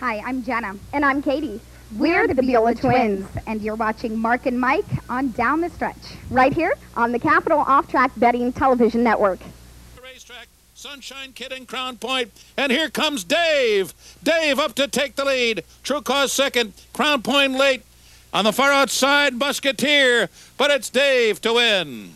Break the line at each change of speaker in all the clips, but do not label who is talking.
Hi, I'm Jenna. And I'm Katie. We're the Beulah Twins, and you're watching Mark and Mike on Down the Stretch, right here on the Capital Off-Track Betting Television Network.
Racetrack, Sunshine Kid and Crown Point, and here comes Dave. Dave up to take the lead. True Cause second, Crown Point late. On the far outside, Musketeer, but it's Dave to win.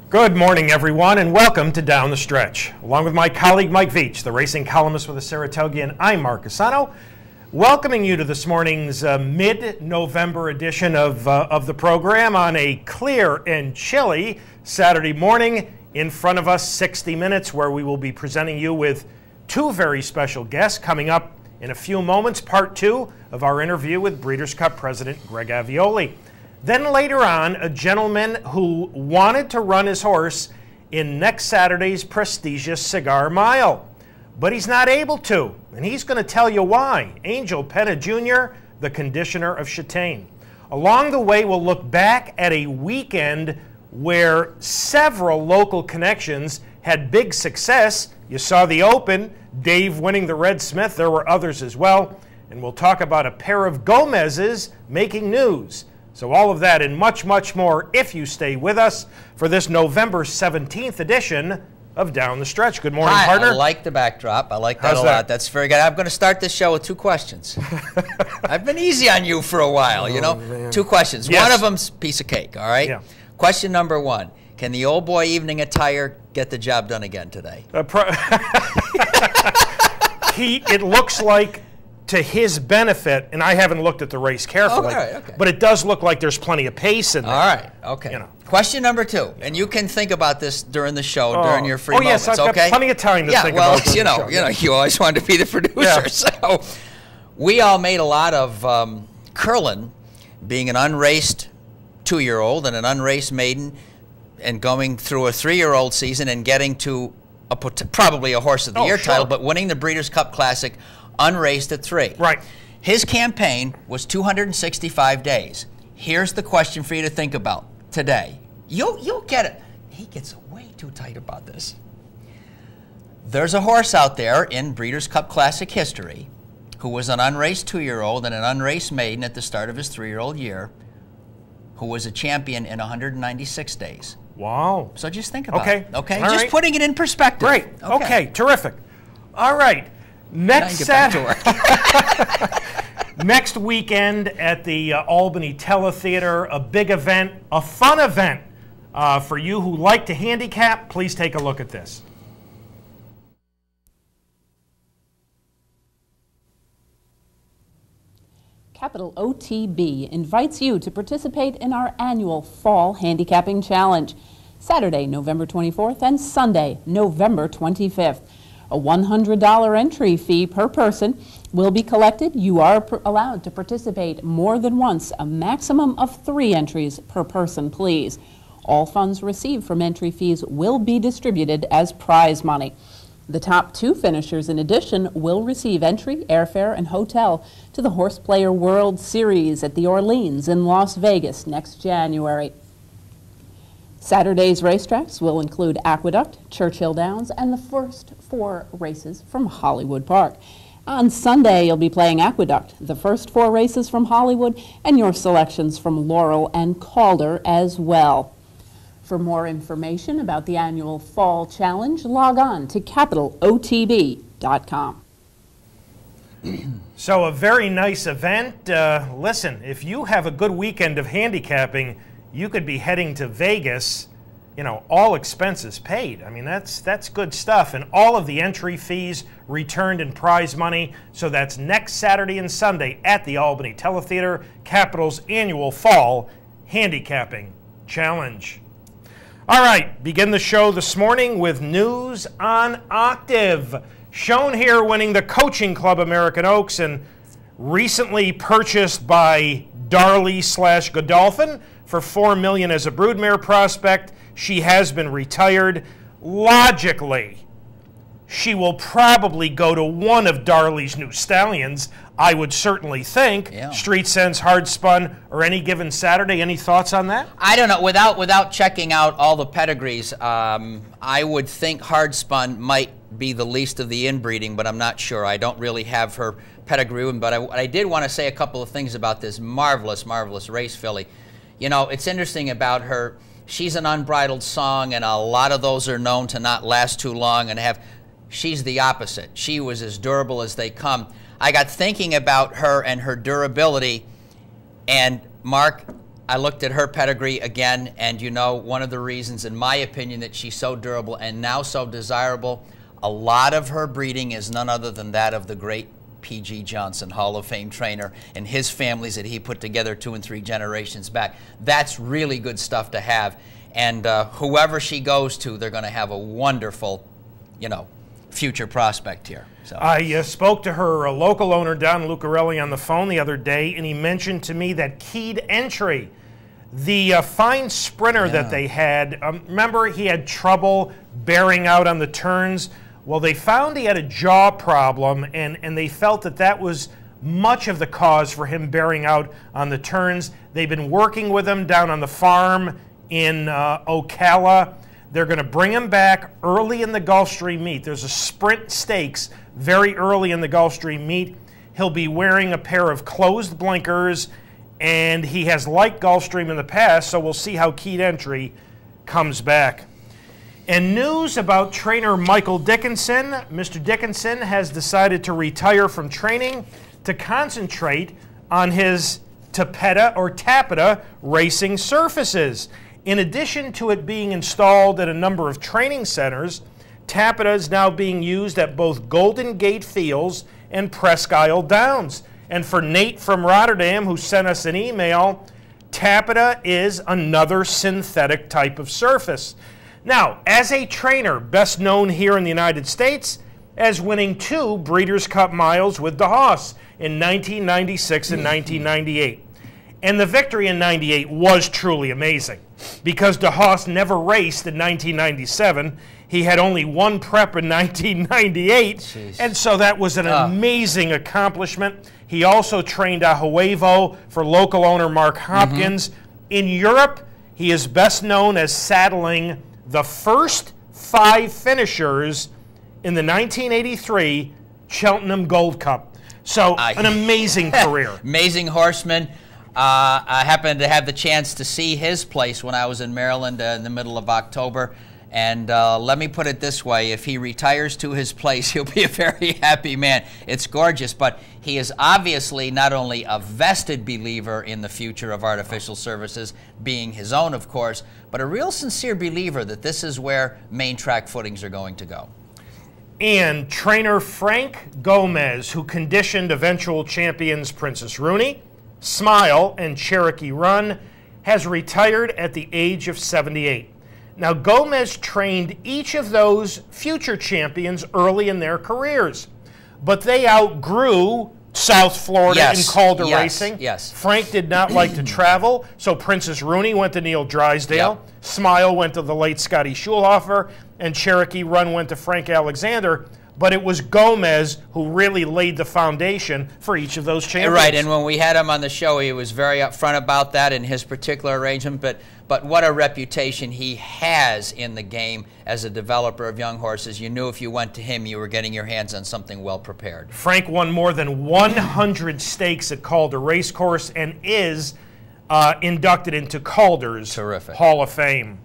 Good morning, everyone, and welcome to Down the Stretch. Along with my colleague Mike VIETCH, the racing columnist with the Saratogian, I'm Mark CUSANO, welcoming you to this morning's mid-November edition of the program on a clear and chilly Saturday morning. In front of us, 60 minutes, where we will be presenting you with two very special guests. Coming up in a few moments, part two of our interview with Breeders' Cup President Greg AVOLI. Then later on, a gentleman who wanted to run his horse in next Saturday's prestigious Cigar Mile, but he's not able to, and he's going to tell you why. Angel PENNA Jr., the conditioner of Chatain. Along the way, we'll look back at a weekend where several local connections had big success. You saw the Open, Dave winning the Red Smith. There were others as well. And we'll talk about a pair of Gomez's making news. So all of that and much, much more if you stay with us for this November 17th edition of Down the Stretch. Good morning, partner.
I like the backdrop. I like that a lot. That's very good. I'm going to start this show with two questions. I've been easy on you for a while, you know. Man. Two questions. Yes. One of them's piece of cake, all right? Yeah. Question number one. Can the old boy evening attire get the job done again today?
It looks like, to his benefit, and I haven't looked at the race carefully, but it does look like there's plenty of pace in there.
All right, okay. You know. Question number two, and you can think about this during the show, during your free moments,
yes, I've got plenty of time to think about it.
Yeah, you always wanted to be the producer, yeah. So we all made a lot of Curlin being an unraced 2-year-old and an unraced maiden and going through a 3-year-old season and getting to probably a Horse of the Year title, but winning the Breeders' Cup Classic unraced at 3.
Right.
His campaign was 265 days. Here's the question for you to think about today. You'll get it. He gets way too tight about this. There's a horse out there in Breeders' Cup Classic history who was an unraced 2-year-old and an unraced maiden at the start of his 3-year-old year who was a champion in 196 days.
Wow.
So just think about it. Okay.
All
just putting it in perspective.
Great. Okay. Terrific. All right. Next Saturday, next weekend at the Albany Teletheater, a big event, a fun event for you who like to handicap. Please take a look at this.
Capital OTB invites you to participate in our annual Fall Handicapping Challenge, Saturday, November 24th and Sunday, November 25th. A $100 entry fee per person will be collected. You are allowed to participate more than once, a maximum of 3 entries per person, please. All funds received from entry fees will be distributed as prize money. The top 2 finishers, in addition, will receive entry, airfare, and hotel to the Horse Player World Series at the Orleans in Las Vegas next January. Saturday's racetracks will include Aqueduct, Churchill Downs, and the first 4 races from Hollywood Park. On Sunday, you'll be playing Aqueduct, the first 4 races from Hollywood, and your selections from Laurel and Calder as well. For more information about the annual Fall Challenge, log on to capitalotb.com.
So a very nice event. Listen, if you have a good weekend of handicapping, you could be heading to Vegas, you know, all expenses paid. I mean, that's good stuff. And all of the entry fees returned in prize money. So that's next Saturday and Sunday at the Albany Teletheater, Capital's annual Fall Handicapping Challenge. All right, begin the show this morning with news on Octave. Shown here winning the Coaching Club American Oaks and recently purchased by Darley/Godolphin for $4 million as a broodmare prospect. She has been retired. Logically, she will probably go to one of Darley's new stallions, I would certainly think.
Yeah.
Street Sense, Hard Spun, or any given Saturday. Any thoughts on that?
I don't know. Without checking out all the pedigrees, I would think Hard Spun might be the least of the inbreeding, but I'm not sure. I don't really have her pedigree, but I did want to say a couple of things about this marvelous, marvelous race filly. You know, it's interesting about her. She's an unbridled song, and a lot of those are known to not last too long and have. She's the opposite. She was as durable as they come. I got thinking about her and her durability, and Mark, I looked at her pedigree again, and you know, one of the reasons, in my opinion, that she's so durable and now so desirable, a lot of her breeding is none other than that of the great P.G. Johnson, Hall of Fame trainer, and his families that he put together 2 and 3 generations back. That's really good stuff to have, and whoever she goes to, they're going to have a wonderful, you know, future prospect here. So.
I spoke to her local owner, Don Lucarelli, on the phone the other day, and he mentioned to me that Keyed Entry, the fine sprinter that they had, remember he had trouble bearing out on the turns? Well, they found he had a jaw problem, and they felt that that was much of the cause for him bearing out on the turns. They've been working with him down on the farm in Ocala. They're going to bring him back early in the Gulfstream meet. There's a sprint stakes very early in the Gulfstream meet. He'll be wearing a pair of closed blinkers, and he has liked Gulfstream in the past, so we'll see how Keyed Entry comes back. And news about trainer Michael Dickinson. Mr. Dickinson has decided to retire from training to concentrate on his tappeta racing surfaces. In addition to it being installed at a number of training centers, tappeta is now being used at both Golden Gate Fields and Presque Isle Downs. And for Nate from Rotterdam, who sent us an email, tappeta is another synthetic type of surface. Now, as a trainer, best known here in the United States as winning 2 Breeders' Cup miles with DeHaas in 1996 and 1998. And the victory in 98 was truly amazing because DeHaas never raced in 1997. He had only 1 prep in 1998,
Jeez.
And so that was an amazing accomplishment. He also trained a Huevo for local owner Mark Hopkins. In Europe, he is best known as saddling the first 5 finishers in the 1983 Cheltenham Gold Cup. So an amazing career.
Amazing horseman. I happened to have the chance to see his place when I was in Maryland in the middle of October. And let me put it this way, if he retires to his place, he'll be a very happy man. It's gorgeous, but he is obviously not only a vested believer in the future of artificial surfaces, being his own, of course, but a real sincere believer that this is where main track footings are going to go.
And trainer Frank Gomez, who conditioned eventual champions Princess Rooney, Smile, and Cherokee Run, has retired at the age of 78. Now, Gomez trained each of those future champions early in their careers, but they outgrew South Florida and Calder racing. Frank did not like to travel, so Princess Rooney went to Neil Drysdale, Smile went to the late Scotty Schulhofer, and Cherokee Run went to Frank Alexander. But it was Gomez who really laid the foundation for each of those champions.
Right, and when we had him on the show, he was very upfront about that in his particular arrangement. But what a reputation he has in the game as a developer of young horses. You knew if you went to him, you were getting your hands on something well prepared.
Frank won more than 100 stakes at Calder Racecourse and is inducted into Calder's Hall of Fame.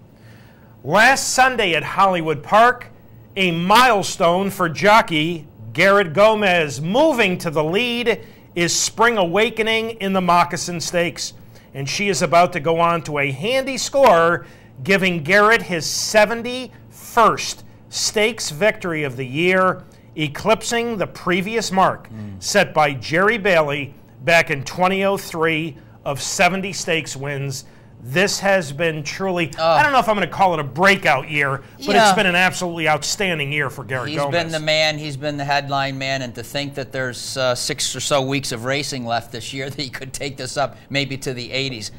Last Sunday at Hollywood Park, a milestone for jockey Garrett Gomez. Moving to the lead is Spring Awakening in the Moccasin Stakes. And she is about to go on to a handy score, giving Garrett his 71st stakes victory of the year, eclipsing the previous mark set by Jerry Bailey back in 2003 of 70 stakes wins. This has been truly, I don't know if I'm going to call it a breakout year, but it's been an absolutely outstanding year for Garrett Gomez.
He's been the man, he's been the headline man, and to think that there's 6 or so weeks of racing left this year that he could take this up maybe to the 80s,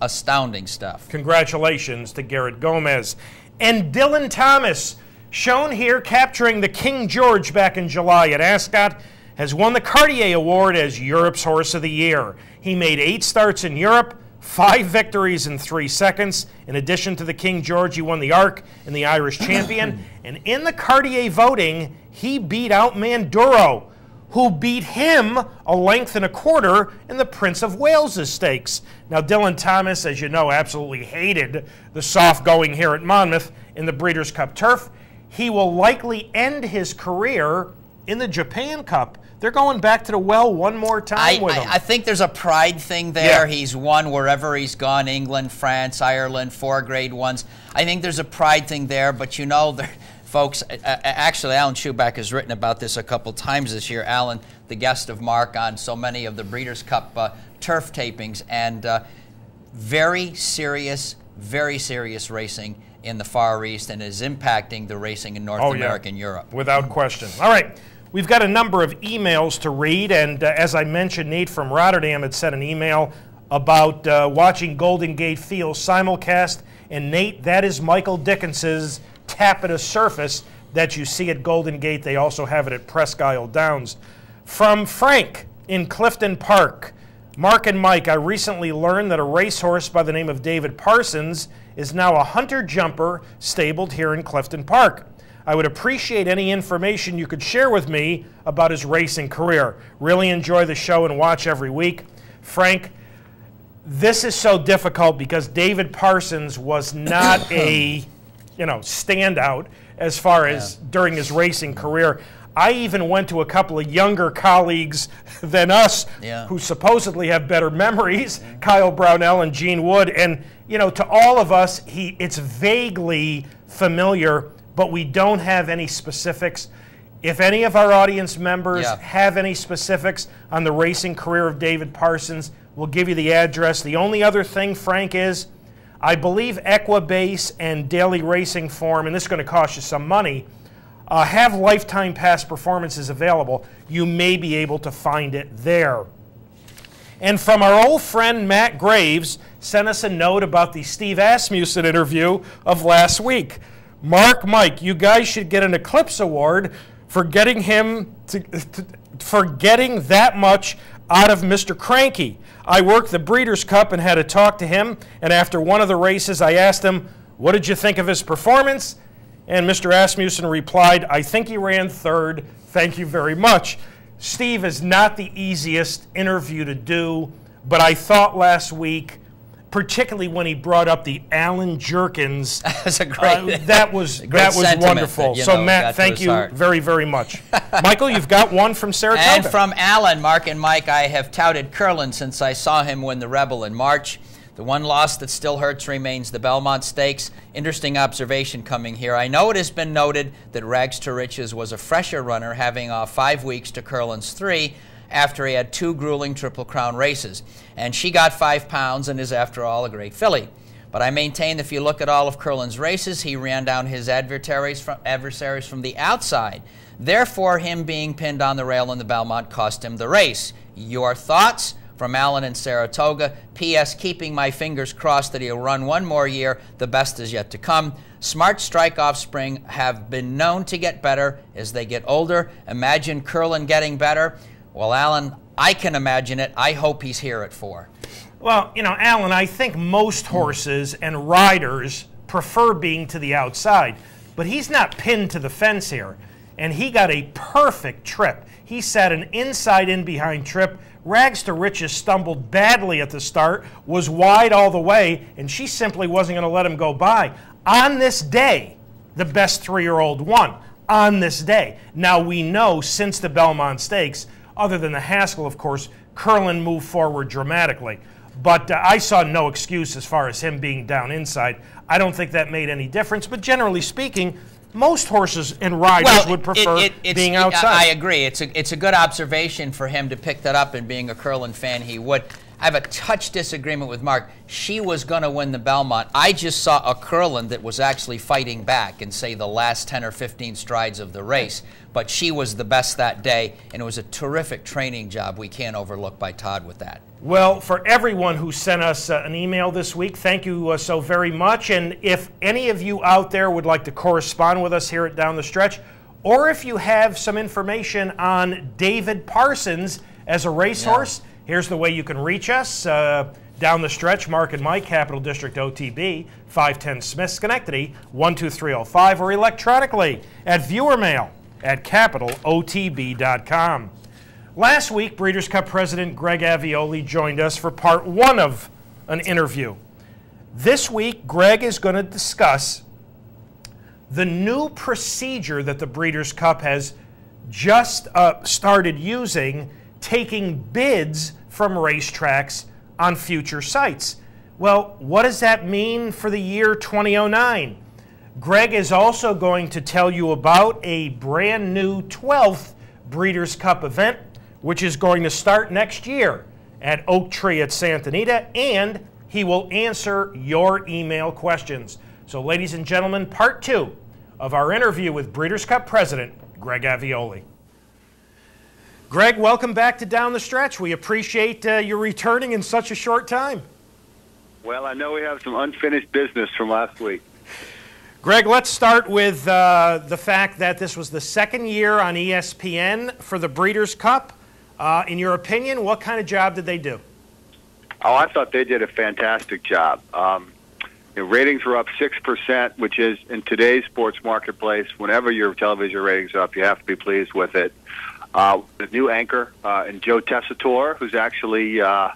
astounding stuff.
Congratulations to Garrett Gomez. And Dylan Thomas, shown here capturing the King George back in July at Ascot, has won the Cartier Award as Europe's Horse of the Year. He made 8 starts in Europe, 5 victories in 3 seconds. In addition to the King George, he won the Arc and the Irish Champion. And in the Cartier voting, he beat out Manduro, who beat him a length and a quarter in the Prince of Wales' stakes. Now, Dylan Thomas, as you know, absolutely hated the soft going here at Monmouth in the Breeders' Cup Turf. He will likely end his career in the Japan Cup. They're going back to the well one more time with him.
I think there's a pride thing there.
Yeah.
He's won wherever he's gone, England, France, Ireland, 4 Grade 1s. I think there's a pride thing there, but you know, folks, actually Alan Schuback has written about this a couple times this year. Alan, the guest of Mark on so many of the Breeders' Cup turf tapings, and very serious racing in the Far East, and is impacting the racing in North America and Europe.
Without question. All right. We've got a number of emails to read, and as I mentioned, Nate from Rotterdam had sent an email about watching Golden Gate Field simulcast, and Nate, that is Michael Dickens's Tapetus Surface that you see at Golden Gate. They also have it at Presque Isle Downs. From Frank in Clifton Park, Mark and Mike, I recently learned that a racehorse by the name of David Parsons is now a hunter jumper stabled here in Clifton Park. I would appreciate any information you could share with me about his racing career. Really enjoy the show and watch every week. Frank, this is so difficult because David Parsons was not a standout as far as during his racing career. I even went to a couple of younger colleagues than us who supposedly have better memories, Kyle Brownell and Gene Wood, and to all of us, it's vaguely familiar, but we don't have any specifics. If any of our audience members have any specifics on the racing career of David Parsons, we'll give you the address. The only other thing, Frank, is I believe Equibase and Daily Racing Form, and this is going to cost you some money, have lifetime past performances available. You may be able to find it there. And from our old friend Matt Graves, sent us a note about the Steve Asmussen interview of last week. Mark, Mike, you guys should get an Eclipse Award for getting him for getting that much out of Mr. Cranky. I worked the Breeders' Cup and had to talk to him, and after one of the races I asked him, what did you think of his performance? And Mr. Asmussen replied, I think he ran 3rd. Thank you very much. Steve is not the easiest interview to do, but I thought last week, particularly when he brought up the Alan Jerkins,
That's a great,
that was wonderful. So Matt, thank you very, very much. Michael, you've got one from Saratoga.
And from Alan, Mark and Mike, I have touted Curlin since I saw him win the Rebel in March. The one loss that still hurts remains the Belmont Stakes. Interesting observation coming here. I know it has been noted that Rags to Riches was a fresher runner, having 5 weeks to Curlin's 3 after he had 2 grueling Triple Crown races. And she got 5 pounds and is, after all, a great filly. But I maintain if you look at all of Curlin's races, he ran down his adversaries from the outside. Therefore, him being pinned on the rail in the Belmont cost him the race. Your thoughts? From Alan in Saratoga. P.S. Keeping my fingers crossed that he'll run one more year. The best is yet to come. Smart strike offspring have been known to get better as they get older. Imagine Curlin getting better. Well, Alan, I can imagine it. I hope he's here at 4.
Well, Alan, I think most horses and riders prefer being to the outside, but he's not pinned to the fence here, and he got a perfect trip. He sat an inside-in behind trip. Rags to Riches stumbled badly at the start, was wide all the way, and she simply wasn't going to let him go by. On this day, the best 3-year-old won. On this day. Now, we know since the Belmont Stakes, other than the Haskell, of course, Curlin moved forward dramatically. But I saw no excuse as far as him being down inside. I don't think that made any difference. But generally speaking, most horses and riders would prefer being outside.
I agree. It's a good observation for him to pick that up, and being a Curlin fan, he would. I have a touch disagreement with Mark. She was going to win the Belmont. I just saw a Curlin that was actually fighting back in, say, the last 10 or 15 strides of the race. But she was the best that day, and it was a terrific training job we can't overlook by Todd with that.
Well, for everyone who sent us an email this week, thank you so very much. And if any of you out there would like to correspond with us here at Down the Stretch, or if you have some information on David Parsons as a racehorse, here's the way you can reach us. Down the Stretch, Mark and Mike, Capital District OTB, 510 Smith, Schenectady, 12305, or electronically at viewermail@capitalotb.com. Last week, Breeders' Cup President Greg Avoli joined us for part one of an interview. This week, Greg is going to discuss the new procedure that the Breeders' Cup has just started using, taking bids from racetracks on future sites. Well, what does that mean for the year 2009? Greg is also going to tell you about a brand new 12th Breeders' Cup event, which is going to start next year at Oak Tree at Santa Anita, and he will answer your email questions. So, ladies and gentlemen, part two of our interview with Breeders' Cup President Greg Avoli. Greg, welcome back to Down the Stretch. We appreciate you returning in such a short time.
Well, I know we have some unfinished business from last week.
Greg, let's start with the fact that this was the second year on ESPN for the Breeders' Cup. In your opinion, what kind of job did they do?
Oh, I thought they did a fantastic job. Ratings were up 6%, which is, in today's sports marketplace, whenever your television ratings are up, you have to be pleased with it. The new anchor, and Joe Tessitore, who's actually a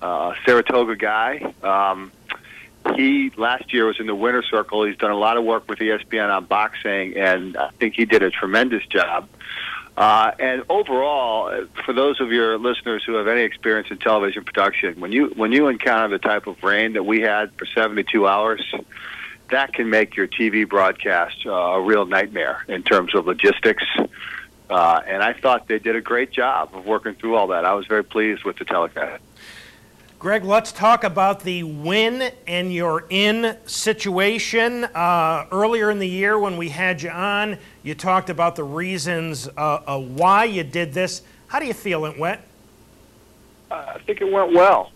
Saratoga guy. He, last year, was in the winner's circle. He's done a lot of work with ESPN on boxing, and I think he did a tremendous job. And overall, for those of your listeners who have any experience in television production, when you encounter the type of rain that we had for 72 hours, that can make your TV broadcast a real nightmare in terms of logistics. And I thought they did a great job of working through all that. I was very pleased with the telecast.
Greg, let's talk about the win and you're in situation. Earlier in the year when we had you on, you talked about the reasons why you did this. How do you feel it went?
I think it went well.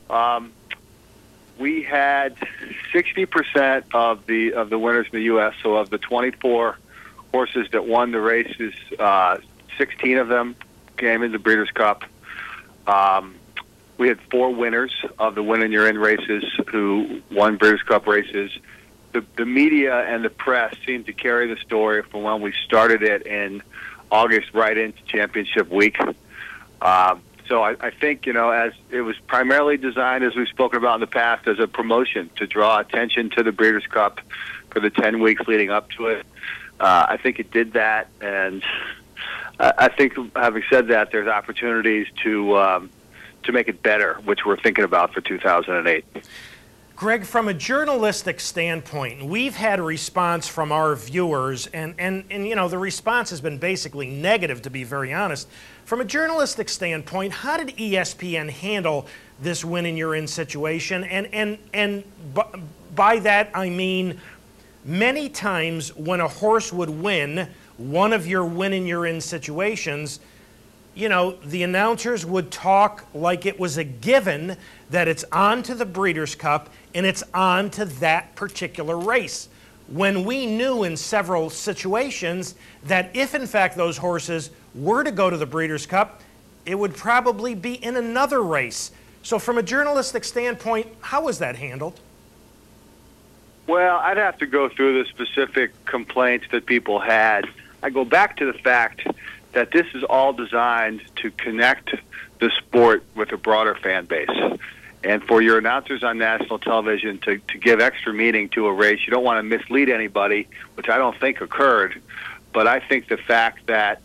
We had 60% of the winners in the U.S., so of the 24 horses that won the races, 16 of them came in the Breeders' Cup. We had 4 winners of the Win and You're In races who won Breeders' Cup races. The media and the press seemed to carry the story from when we started it in August right into championship week. So I think, as it was primarily designed, as we've spoken about in the past, as a promotion to draw attention to the Breeders' Cup for the 10 weeks leading up to it. I think it did that, and I think, having said that, there's opportunities to make it better, which we're thinking about for 2008.
Greg, from a journalistic standpoint, we've had a response from our viewers, and the response has been basically negative, to be very honest. From a journalistic standpoint, how did ESPN handle this Win and You're In situation? And by that I mean, many times when a horse would win one of your Win and You're In situations, the announcers would talk like it was a given that it's on to the Breeders' Cup and it's on to that particular race. When we knew in several situations that if in fact those horses were to go to the Breeders' Cup, it would probably be in another race. So from a journalistic standpoint, how was that handled?
Well, I'd have to go through the specific complaints that people had. I go back to the fact that this is all designed to connect the sport with a broader fan base. And for your announcers on national television to give extra meaning to a race, you don't want to mislead anybody, which I don't think occurred. But I think the fact that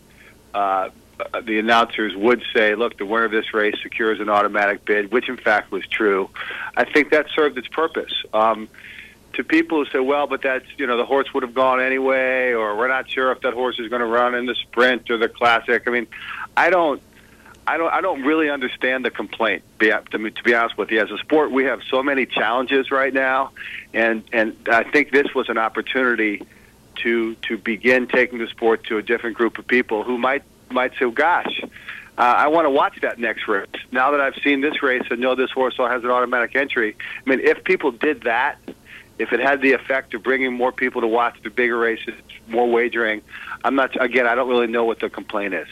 the announcers would say, look, the winner of this race secures an automatic bid, which in fact was true, I think that served its purpose. To people who say, well, but that's, the horse would have gone anyway, or we're not sure if that horse is going to run in the sprint or the classic. I mean, I don't I don't really understand the complaint. To be honest with you, as a sport, we have so many challenges right now, and I think this was an opportunity to begin taking the sport to a different group of people who might say, "Gosh, I want to watch that next race." Now that I've seen this race and know this horse has an automatic entry, I mean, if people did that, if it had the effect of bringing more people to watch the bigger races, more wagering, I don't really know what the complaint is.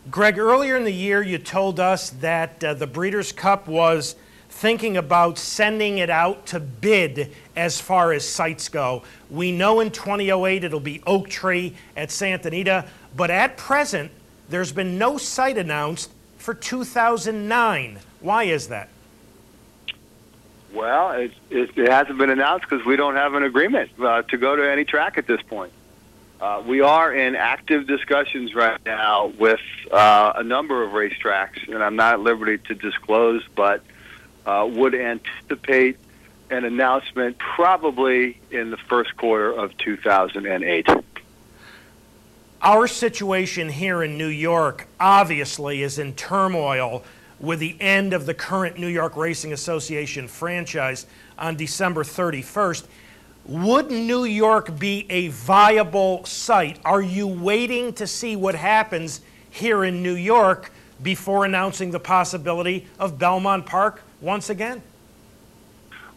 Greg, earlier in the year, you told us that the Breeders' Cup was thinking about sending it out to bid as far as sites go. We know in 2008 it'll be Oak Tree at Santa Anita, but at present, there's been no site announced for 2009. Why is that?
Well, it hasn't been announced because we don't have an agreement to go to any track at this point. We are in active discussions right now with a number of racetracks, and I'm not at liberty to disclose, but would anticipate an announcement probably in the first quarter of 2008.
Our situation here in New York obviously is in turmoil with the end of the current New York Racing Association franchise on December 31st. Would New York be a viable site? Are you waiting to see what happens here in New York before announcing the possibility of Belmont Park once again?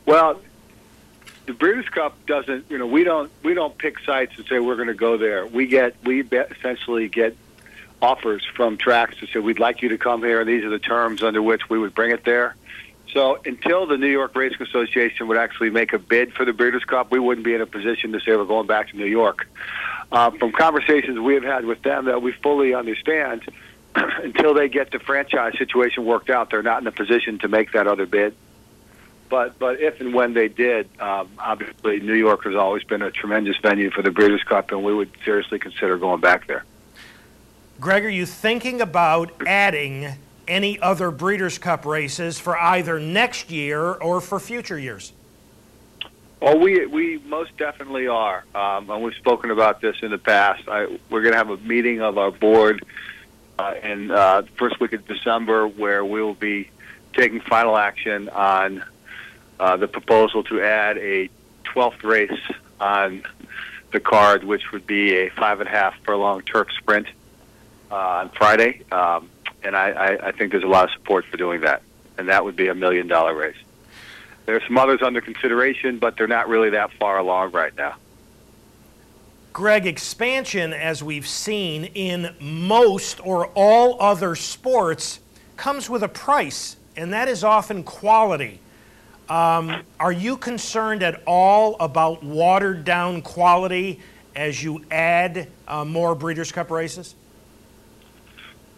Well, the Breeders' Cup doesn't, we don't pick sites and say we're going to go there. We essentially get offers from tracks to say we'd like you to come here, and these are the terms under which we would bring it there. So until the New York Racing Association would actually make a bid for the Breeders' Cup, we wouldn't be in a position to say we're going back to New York. From conversations we have had with them that we fully understand, until they get the franchise situation worked out, they're not in a position to make that other bid. But if and when they did, obviously New York has always been a tremendous venue for the Breeders' Cup, and we would seriously consider going back there.
Greg, are you thinking about adding any other Breeders' Cup races for either next year or for future years?
Well, we most definitely are. And we've spoken about this in the past. We're going to have a meeting of our board in the first week of December where we will be taking final action on the proposal to add a 12th race on the card, which would be a 5.5 furlong turf sprint on Friday. And I think there's a lot of support for doing that. And that would be $1 million race. There are some others under consideration, but they're not really that far along right now.
Greg, expansion, as we've seen in most or all other sports, comes with a price, and that is often quality. Are you concerned at all about watered-down quality as you add more Breeders' Cup races?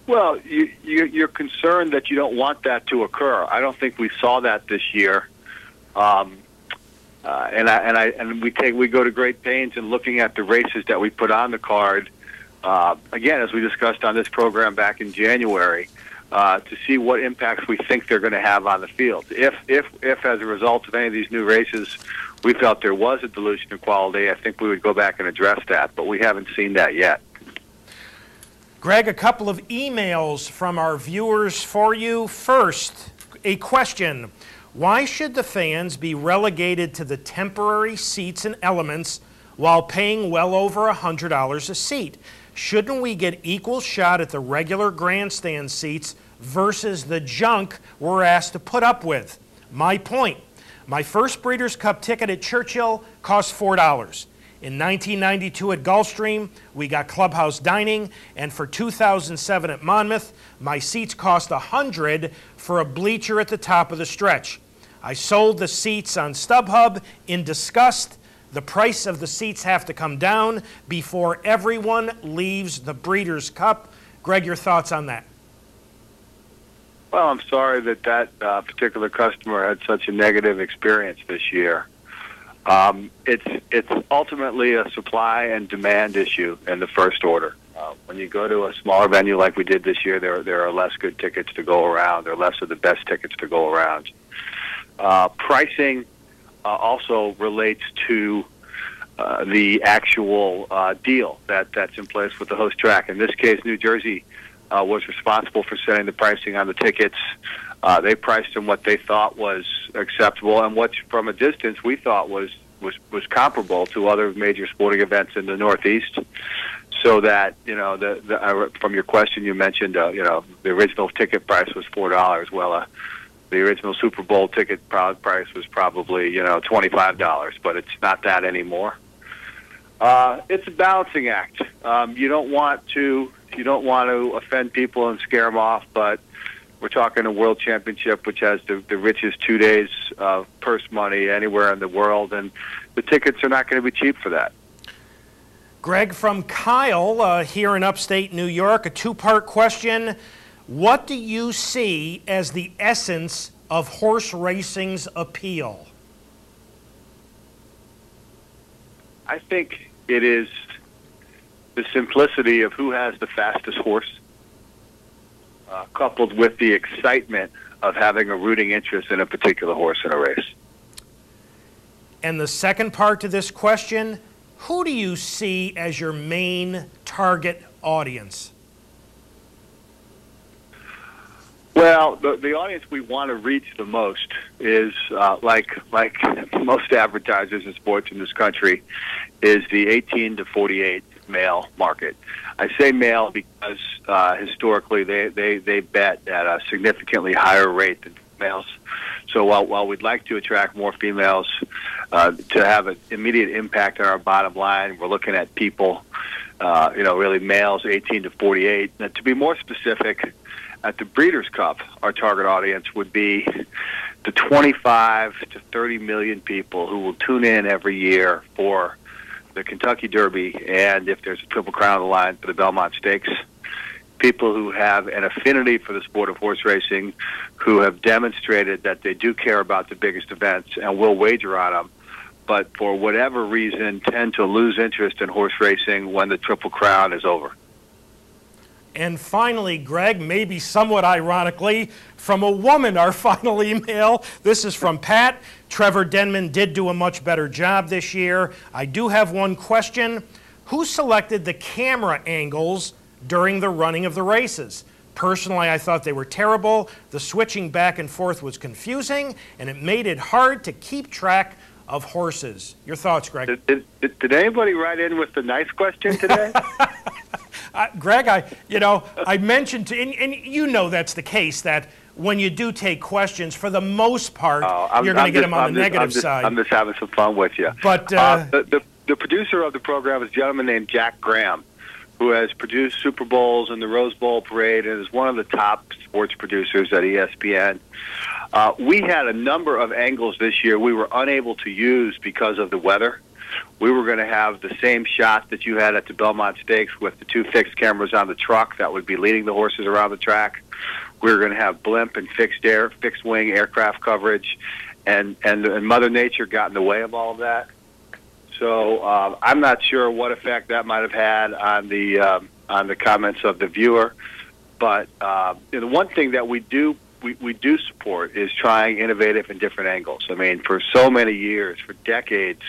Well, you're concerned that you don't want that to occur. I don't think we saw that this year, and we go to great pains in looking at the races that we put on the card. Again, as we discussed on this program back in January, to see what impacts we think they're going to have on the field. If as a result of any of these new races, we felt there was a dilution of quality, I think we would go back and address that, but we haven't seen that yet.
Greg, a couple of emails from our viewers for you. First, a question. Why should the fans be relegated to the temporary seats and elements while paying well over $100 a seat? Shouldn't we get equal shot at the regular grandstand seats versus the junk we're asked to put up with? My point. My first Breeders' Cup ticket at Churchill cost $4. In 1992 at Gulfstream, we got clubhouse dining, and for 2007 at Monmouth, my seats cost $100 for a bleacher at the top of the stretch. I sold the seats on StubHub in disgust. The price of the seats have to come down before everyone leaves the Breeders' Cup. Greg, your thoughts on that?
Well, I'm sorry that particular customer had such a negative experience this year. It's ultimately a supply and demand issue in the first order. When you go to a smaller venue like we did this year, there are less good tickets to go around. There are less of the best tickets to go around. Pricing also relates to the actual deal that's in place with the host track. In this case, New Jersey was responsible for setting the pricing on the tickets. They priced them what they thought was acceptable, and what from a distance we thought was comparable to other major sporting events in the Northeast. So that, from your question, you mentioned, the original ticket price was $4. Well, the original Super Bowl ticket price was probably, $25, but it's not that anymore. It's a balancing act. You don't want to offend people and scare them off, but we're talking a world championship, which has the richest 2 days of purse money anywhere in the world, and the tickets are not going to be cheap for that.
Greg, from Kyle here in upstate New York, a two-part question. What do you see as the essence of horse racing's appeal?
I think it is the simplicity of who has the fastest horse, coupled with the excitement of having a rooting interest in a particular horse in a race.
And the second part to this question, who do you see as your main target audience?
Well, the audience we want to reach the most is, like most advertisers in sports in this country, is the 18 to 48 male market. I say male because historically they bet at a significantly higher rate than females. So while we'd like to attract more females to have an immediate impact on our bottom line, we're looking at people, really males 18 to 48. Now, to be more specific, at the Breeders' Cup, our target audience would be the 25 to 30 million people who will tune in every year for the Kentucky Derby, and if there's a Triple Crown on the line, for the Belmont Stakes. People who have an affinity for the sport of horse racing, who have demonstrated that they do care about the biggest events and will wager on them, but for whatever reason tend to lose interest in horse racing when the Triple Crown is over.
And finally, Greg, maybe somewhat ironically, from a woman, our final email. This is from Pat. Trevor Denman did do a much better job this year. I do have one question. Who selected the camera angles during the running of the races? Personally, I thought they were terrible. The switching back and forth was confusing, and it made it hard to keep track of horses. Your thoughts, Greg?
Did anybody write in with the nice question today?
Greg, I mentioned, and you know that's the case, that when you do take questions, for the most part, you're going to get them on the negative side.
I'm just having some fun with you.
But
the producer of the program is a gentleman named Jack Graham, who has produced Super Bowls and the Rose Bowl Parade and is one of the top sports producers at ESPN. We had a number of angles this year we were unable to use because of the weather. We were going to have the same shot that you had at the Belmont Stakes with the two fixed cameras on the truck that would be leading the horses around the track. We were going to have blimp and fixed wing aircraft coverage, and Mother Nature got in the way of all of that. So I'm not sure what effect that might have had on the comments of the viewer, but the one thing that we do support is trying innovative and different angles. I mean, for so many years, for decades,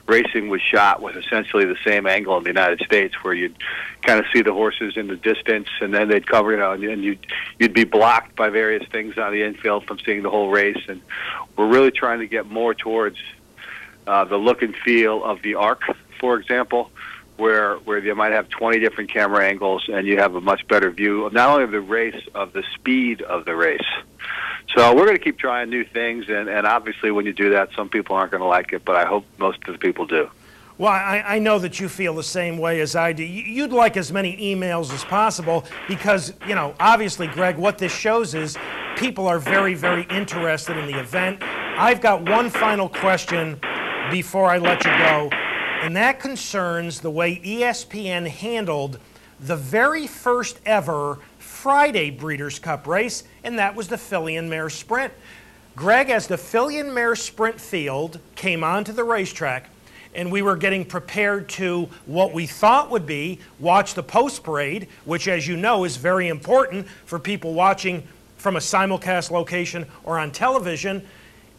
racing was shot with essentially the same angle in the United States, where you'd kind of see the horses in the distance, and then they'd cover, and you'd be blocked by various things on the infield from seeing the whole race. And we're really trying to get more towards the look and feel of the Arc, for example, where you might have 20 different camera angles and you have a much better view of not only of the race, of the speed of the race. So we're going to keep trying new things, and obviously when you do that, some people aren't going to like it, but I hope most of the people do.
Well, I know that you feel the same way as I do. You'd like as many emails as possible because, obviously, Greg, what this shows is people are very, very interested in the event. I've got one final question before I let you go, and that concerns the way ESPN handled the very first ever Friday Breeders' Cup race, and that was the filly and mare sprint. Greg, as the filly and mare sprint field came onto the racetrack, and we were getting prepared to what we thought would be watch the post parade, which, as you know, is very important for people watching from a simulcast location or on television,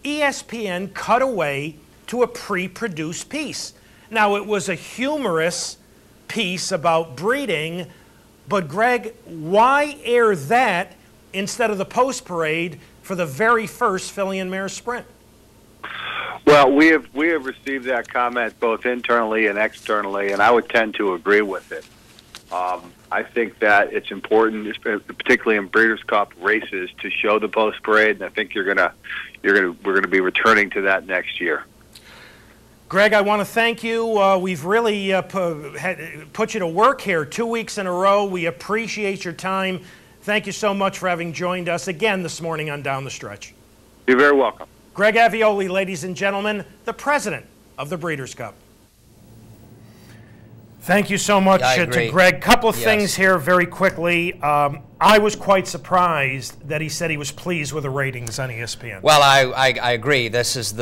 ESPN cut away to a pre-produced piece. Now, it was a humorous piece about breeding, But Greg, why air that instead of the post parade for the very first filly and mare sprint?
Well, we have received that comment both internally and externally, and I would tend to agree with it. I think that it's important, particularly in Breeders' Cup races, to show the post parade, and I think we're gonna be returning to that next year.
Greg, I want to thank you. We've really put you to work here 2 weeks in a row. We appreciate your time. Thank you so much for having joined us again this morning on Down the Stretch.
You're very welcome.
Greg AVOLI, ladies and gentlemen, the president of the Breeders' Cup. Thank you so much to Greg. Couple of things here very quickly. I was quite surprised that he said he was pleased with the ratings on ESPN.
Well, I agree. This is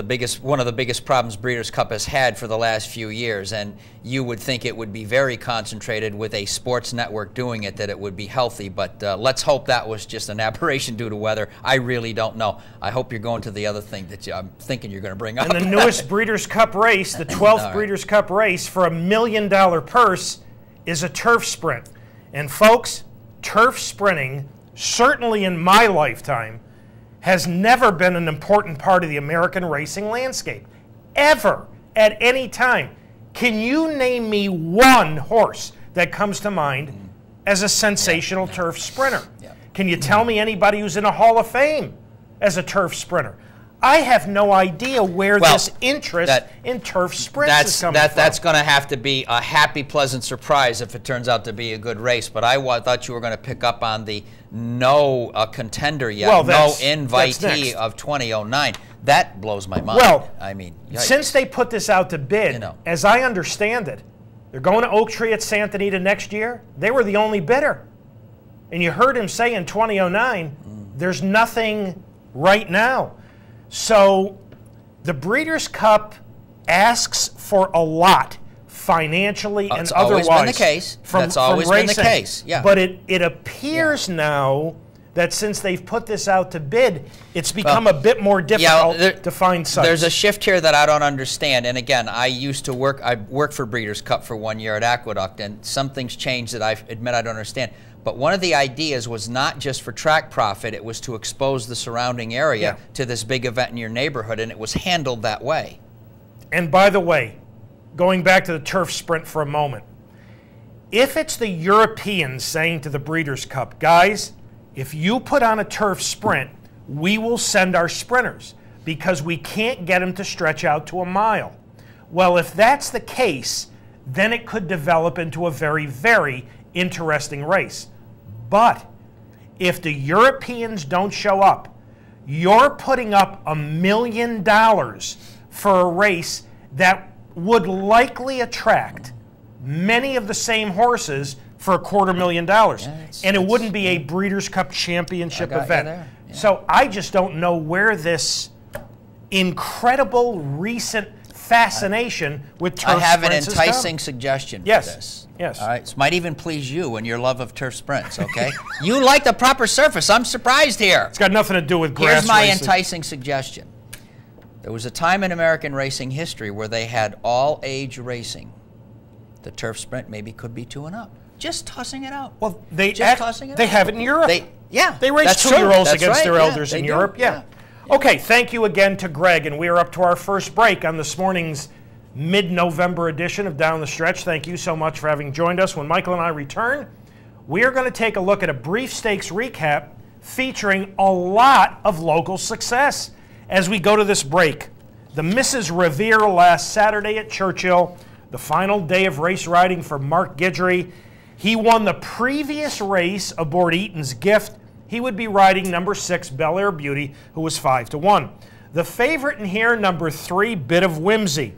one of the biggest problems Breeders' Cup has had for the last few years, and you would think it would be very concentrated with a sports network doing it, that it would be healthy, but let's hope that was just an aberration due to weather. I really don't know. I hope you're going to the other thing that I'm thinking you're going to bring up.
And the newest Breeders' Cup race, the 12th Breeders' Cup race for $1 million purse, is a turf sprint. And folks, turf sprinting, certainly in my lifetime, has never been an important part of the American racing landscape, ever, at any time. Can you name me one horse that comes to mind as a sensational turf sprinter? Can you tell me anybody who's in a Hall of Fame as a turf sprinter? I have no idea where this interest in turf sprints is coming from.
That's going to have to be a happy, pleasant surprise if it turns out to be a good race. But I thought you were going to pick up on the no contender yet, no invitee of 2009. That blows my mind.
Well,
I mean,
since they put this out to bid, as I understand it, they're going to Oak Tree at Santa Anita next year. They were the only bidder. And you heard him say in 2009, there's nothing right now. So the Breeders' Cup asks for a lot financially and otherwise.
That's always been the case. That's always been the case. Yeah.
But it appears now that since they've put this out to bid, it's become a bit more difficult to find sites.
There's a shift here that I don't understand. And again, I worked for Breeders' Cup for 1 year at Aqueduct, and some things changed that I admit I don't understand. But one of the ideas was not just for track profit, it was to expose the surrounding area to this big event in your neighborhood, and it was handled that way.
And by the way, going back to the turf sprint for a moment, if it's the Europeans saying to the Breeders' Cup, guys, if you put on a turf sprint, we will send our sprinters because we can't get them to stretch out to a mile. Well, if that's the case, then it could develop into a very, very interesting race. But if the Europeans don't show up, you're putting up $1 million for a race that would likely attract many of the same horses for $250,000. And it wouldn't be a Breeders' Cup Championship event. So I just don't know where this incredible recent fascination with turf sprints
I have an enticing suggestion for this.
Yes.
All right. This might even please you and your love of turf sprints, okay? You like the proper surface. I'm surprised here.
It's got nothing to do with grass
Here's my
racing.
enticing suggestion. There was a time in American racing history where they had all-age racing. The turf sprint maybe could be 2 and up. Just tossing it out.
Well, they have it in Europe. They race 2-year-olds against their elders in Europe. Okay, thank you again to Greg, and we are up to our first break on this morning's mid-November edition of Down the Stretch. Thank you so much for having joined us. When Michael and I return, we are going to take a look at a brief stakes recap featuring a lot of local success. As we go to this break, the Mrs. Revere last Saturday at Churchill, the final day of race riding for Mark Guidry. He won the previous race aboard Eaton's Gift. He would be riding number 6, Bel Air Beauty, who was 5-1. The favorite in here, number 3, Bit of Whimsy,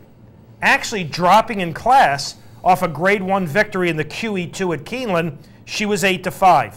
actually dropping in class off a Grade 1 victory in the QE2 at Keeneland. She was 8-5.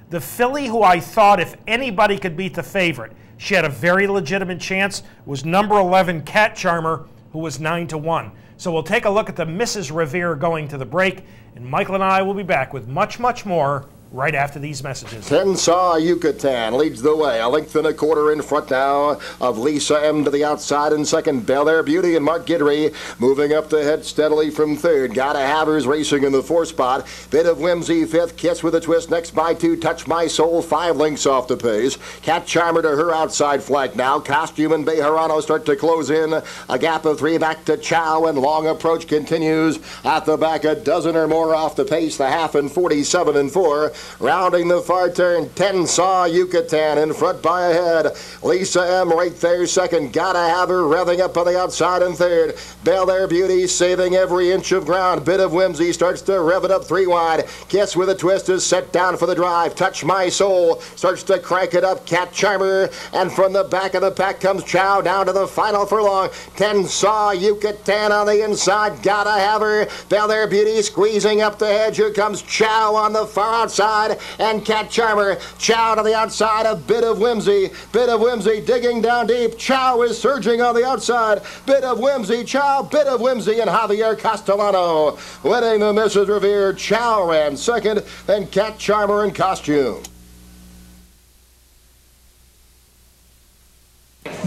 The filly who I thought if anybody could beat the favorite, she had a very legitimate chance, was number 11, Cat Charmer, who was 9-1. So we'll take a look at the Mrs. Revere going to the break, and Michael and I will be back with much, much more right after these messages.
10 Saw Yucatan leads the way. A length and a quarter in front now of Lisa M to the outside in second. Bel Air Beauty and Mark Guidry moving up the head steadily from third. Gotta Havers racing in the 4th spot. Bit of Whimsy 5th. Kiss with a Twist next by 2. Touch My Soul 5 lengths off the pace. Cat Charmer to her outside flank now. Costume and Bejarano start to close in. A gap of 3 back to Chow, and Long Approach continues at the back, a dozen or more off the pace. The half and 47 and 4. Rounding the far turn, 10 Saw Yucatan in front by a head. Lisa M right there second. Gotta Have Her revving up on the outside in third. Bel Air Beauty saving every inch of ground. Bit of Whimsy starts to rev it up 3 wide. Kiss with a Twist is set down for the drive. Touch My Soul starts to crank it up. Cat Charmer, and from the back of the pack comes Chow down to the final furlong. 10 Saw Yucatan on the inside. Gotta Have Her. Bel Air Beauty squeezing up the hedge. Here comes Chow on the far outside, and Cat Charmer. Chow to the outside. A Bit of Whimsy. Bit of Whimsy digging down deep. Chow is surging on the outside. Bit of Whimsy. Chow. Bit of Whimsy and Javier Castellano winning the Mrs. Revere. Chow ran second, then Cat Charmer in Costume.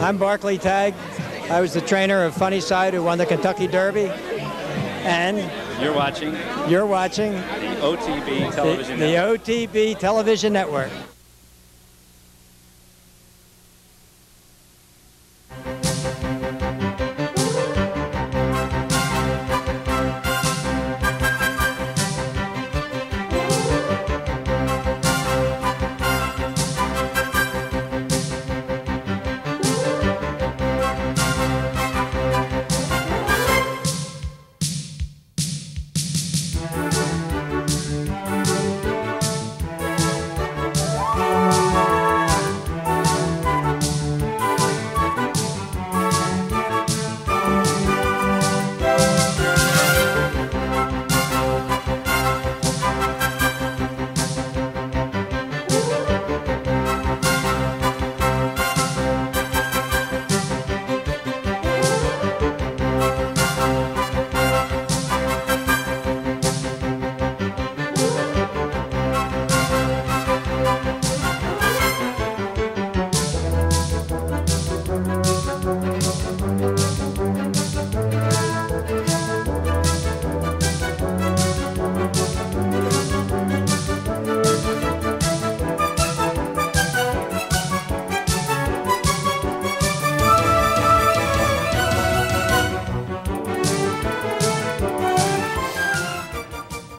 I'm Barkley Tagg. I was the trainer of Funny Side, who won the Kentucky Derby. And
you're watching
the
OTB Television
the
Network.
OTB Television Network.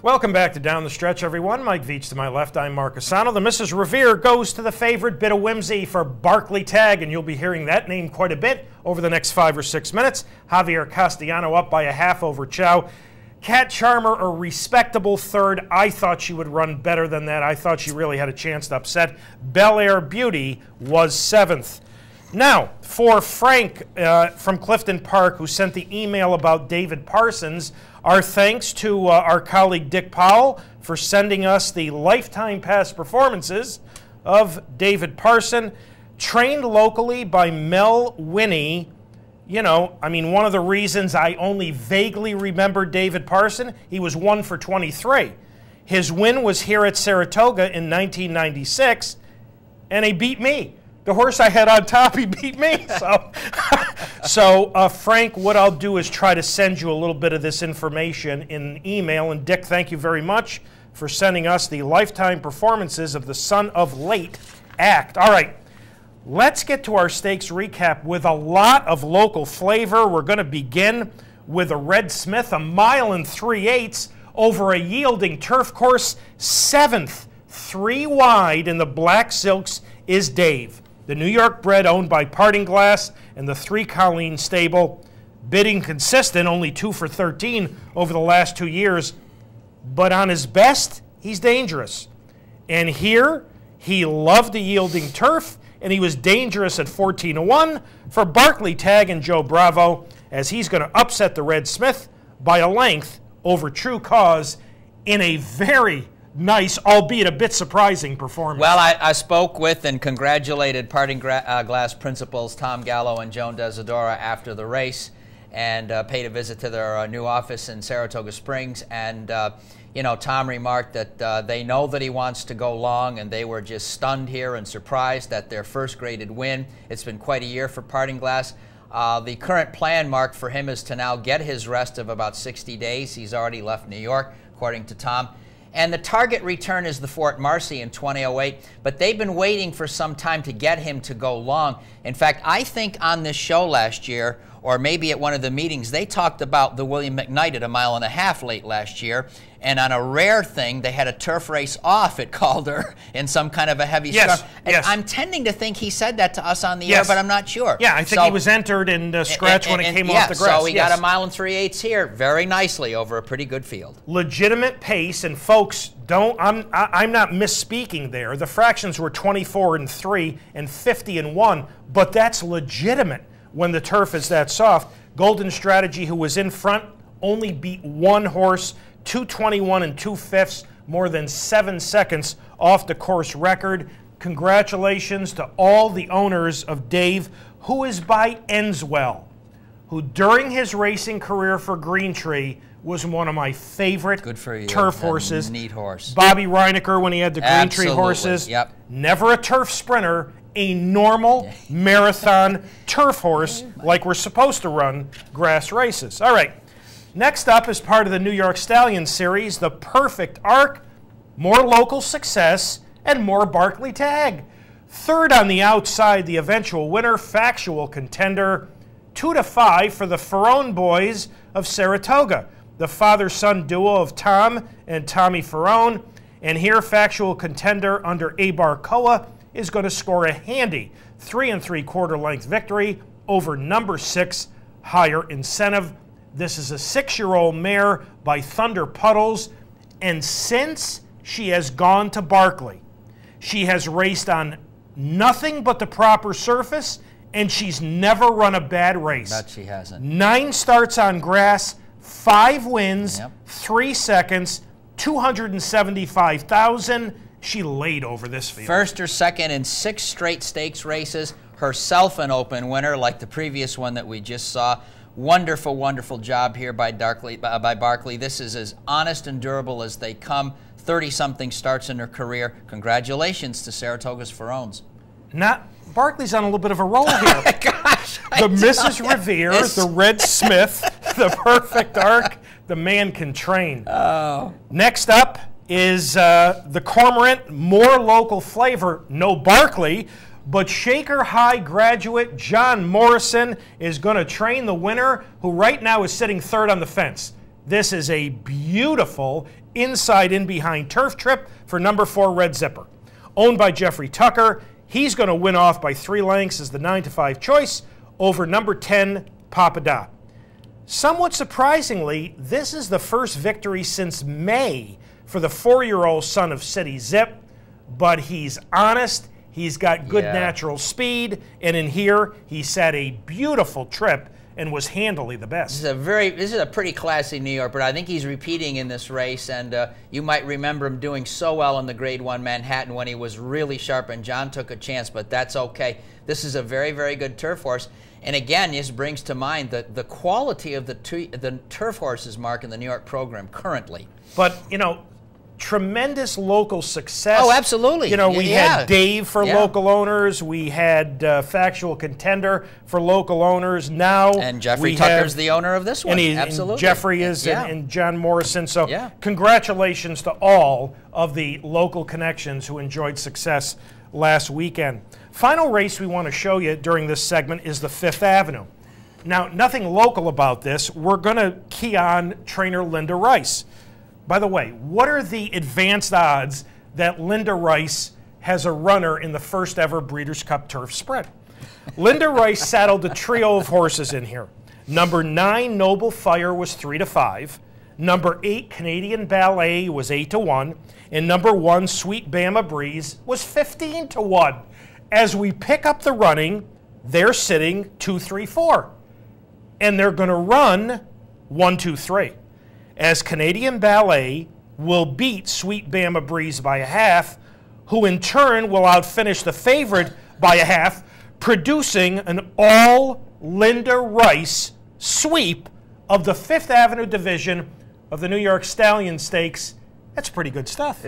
Welcome back to Down the Stretch, everyone. Mike Veach to my left. I'm Mark CUSANO. The Mrs. Revere goes to the favorite Bit of Whimsy for Barkley Tagg, and you'll be hearing that name quite a bit over the next 5 or 6 minutes. Javier Castellano up by a half over Chow. Cat Charmer, a respectable third. I thought she would run better than that. I thought she really had a chance to upset. Bel Air Beauty was 7th. Now, for Frank from Clifton Park, who sent the email about David Parsons, our thanks to our colleague Dick Powell for sending us the lifetime past performances of David Parson, trained locally by Mel Winnie. You know, I mean, one of the reasons I only vaguely remember David Parson, he was 1 for 23. His win was here at Saratoga in 1996, and he beat me. The horse I had on top, he beat me. So, Frank, what I'll do is try to send you a little bit of this information in email. And Dick, thank you very much for sending us the lifetime performances of the Son of Late act. All right, let's get to our stakes recap with a lot of local flavor. We're going to begin with a Red Smith, 1 mile 3/8 over a yielding turf course. 7th, 3 wide in the Black Silks is Dave, the New York bred owned by Parting Glass and the 3 Colleen stable. Bidding consistent, only 2 for 13 over the last 2 years. But on his best, he's dangerous. And here, he loved the yielding turf, and he was dangerous at 14-1 for Barkley Tagg and Joe Bravo, as he's going to upset the Red Smith by a length over True Cause in a very nice, albeit a bit surprising performance.
Well, I spoke with and congratulated Parting Glass principals Tom Gallo and Joan Desidora after the race, and paid a visit to their new office in Saratoga Springs. And, you know, Tom remarked that they know that he wants to go long, and they were just stunned here and surprised at their first graded win. It's been quite a year for Parting Glass. The current plan, Mark, for him is to now get his rest of about 60 days. He's already left New York, according to Tom. And the target return is the Fort Marcy in 2008, but they've been waiting for some time to get him to go long. In fact, I think on this show last year, or maybe at one of the meetings, they talked about the William McKnight at 1.5 miles late last year, and on a rare thing, they had a turf race off at Calder in some kind of a heavy storm. And I'm tending to think he said that to us on the air, but I'm not sure.
Yeah, I think he was entered and scratched when it came off the grass.
So he got 1 mile 3/8 here very nicely over a pretty good field.
Legitimate pace, and folks, I'm not misspeaking there. The fractions were 24-3 and 50-1, but that's legitimate when the turf is that soft. Golden Strategy, who was in front, only beat one horse, 2:21 2/5, more than 7 seconds off the course record. Congratulations to all the owners of Dave, who is by Enswell, who during his racing career for Green Tree was one of my favorite turf horses.
Neat horse.
Bobby Reinecker, when he had the Green Tree horses.
Yep.
Never a turf sprinter, a normal marathon turf horse like we're supposed to run grass races. All right. Next up, is part of the New York Stallion Series, the Perfect Arc, more local success, and more Barkley tag. Third on the outside, the eventual winner, Factual Contender, 2-5 for the Ferrone boys of Saratoga, the father-son duo of Tom and Tommy Ferrone. And here, Factual Contender under Abar Koa is going to score a handy 3 3/4 length victory over number 6, Higher Incentive. This is a 6-year-old mare by Thunder Puddles, and since she has gone to Barkley, she has raced on nothing but the proper surface, and she's never run a bad race.
Bet she hasn't.
9 starts on grass, 5 wins, 3 seconds, 275,000. She laid over this field.
First or second in 6 straight stakes races. Herself an open winner like the previous one that we just saw. Wonderful, wonderful job here by Barkley. This is as honest and durable as they come. 30-something starts in her career. Congratulations to Saratoga's Ferrones.
Barkley's on a little bit of a roll here.
Gosh,
the Mrs. Revere, the Red Smith, the Perfect Arc, the man can train.
Oh.
Next up is the Cormorant, more local flavor, no Barkley, but Shaker High graduate John Morrison is going to train the winner, who right now is sitting third on the fence. This is a beautiful inside in behind turf trip for number 4 Red Zipper. Owned by Jeffrey Tucker, he's going to win off by 3 lengths as the 9-5 choice over number 10 Papada. Somewhat surprisingly, this is the first victory since May for the 4-year-old son of City Zip, but he's honest. He's got good natural speed, and in here, he sat a beautiful trip and was handily the best.
This is a pretty classy New York, but I think he's repeating in this race, and you might remember him doing so well in the Grade 1 Manhattan when he was really sharp, and John took a chance, but that's okay. This is a very, very good turf horse, and again, this brings to mind the quality of the turf horses, Mark, in the New York program currently.
But, you know, tremendous local success.
Oh, absolutely.
You know, we had Dave for local owners. We had Factual Contender for local owners. Now,
and Jeffrey Tucker's the owner of this one. Absolutely.
And Jeffrey is, and John Morrison. So, congratulations to all of the local connections who enjoyed success last weekend. Final race we want to show you during this segment is the 5th Avenue. Now, nothing local about this. We're going to key on trainer Linda Rice. By the way, what are the advanced odds that Linda Rice has a runner in the first ever Breeders' Cup Turf Sprint? Linda Rice saddled a trio of horses in here. Number 9, Noble Fire, was 3-5. Number 8, Canadian Ballet, was 8-1. And number 1, Sweet Bama Breeze, was 15-1. As we pick up the running, they're sitting 2-3-4. And they're going to run 1-2-3. As Canadian Ballet will beat Sweet Bama Breeze by a half, who in turn will outfinish the favorite by a half, producing an all Linda Rice sweep of the Fifth Avenue division of the New York Stallion Stakes. That's pretty good stuff.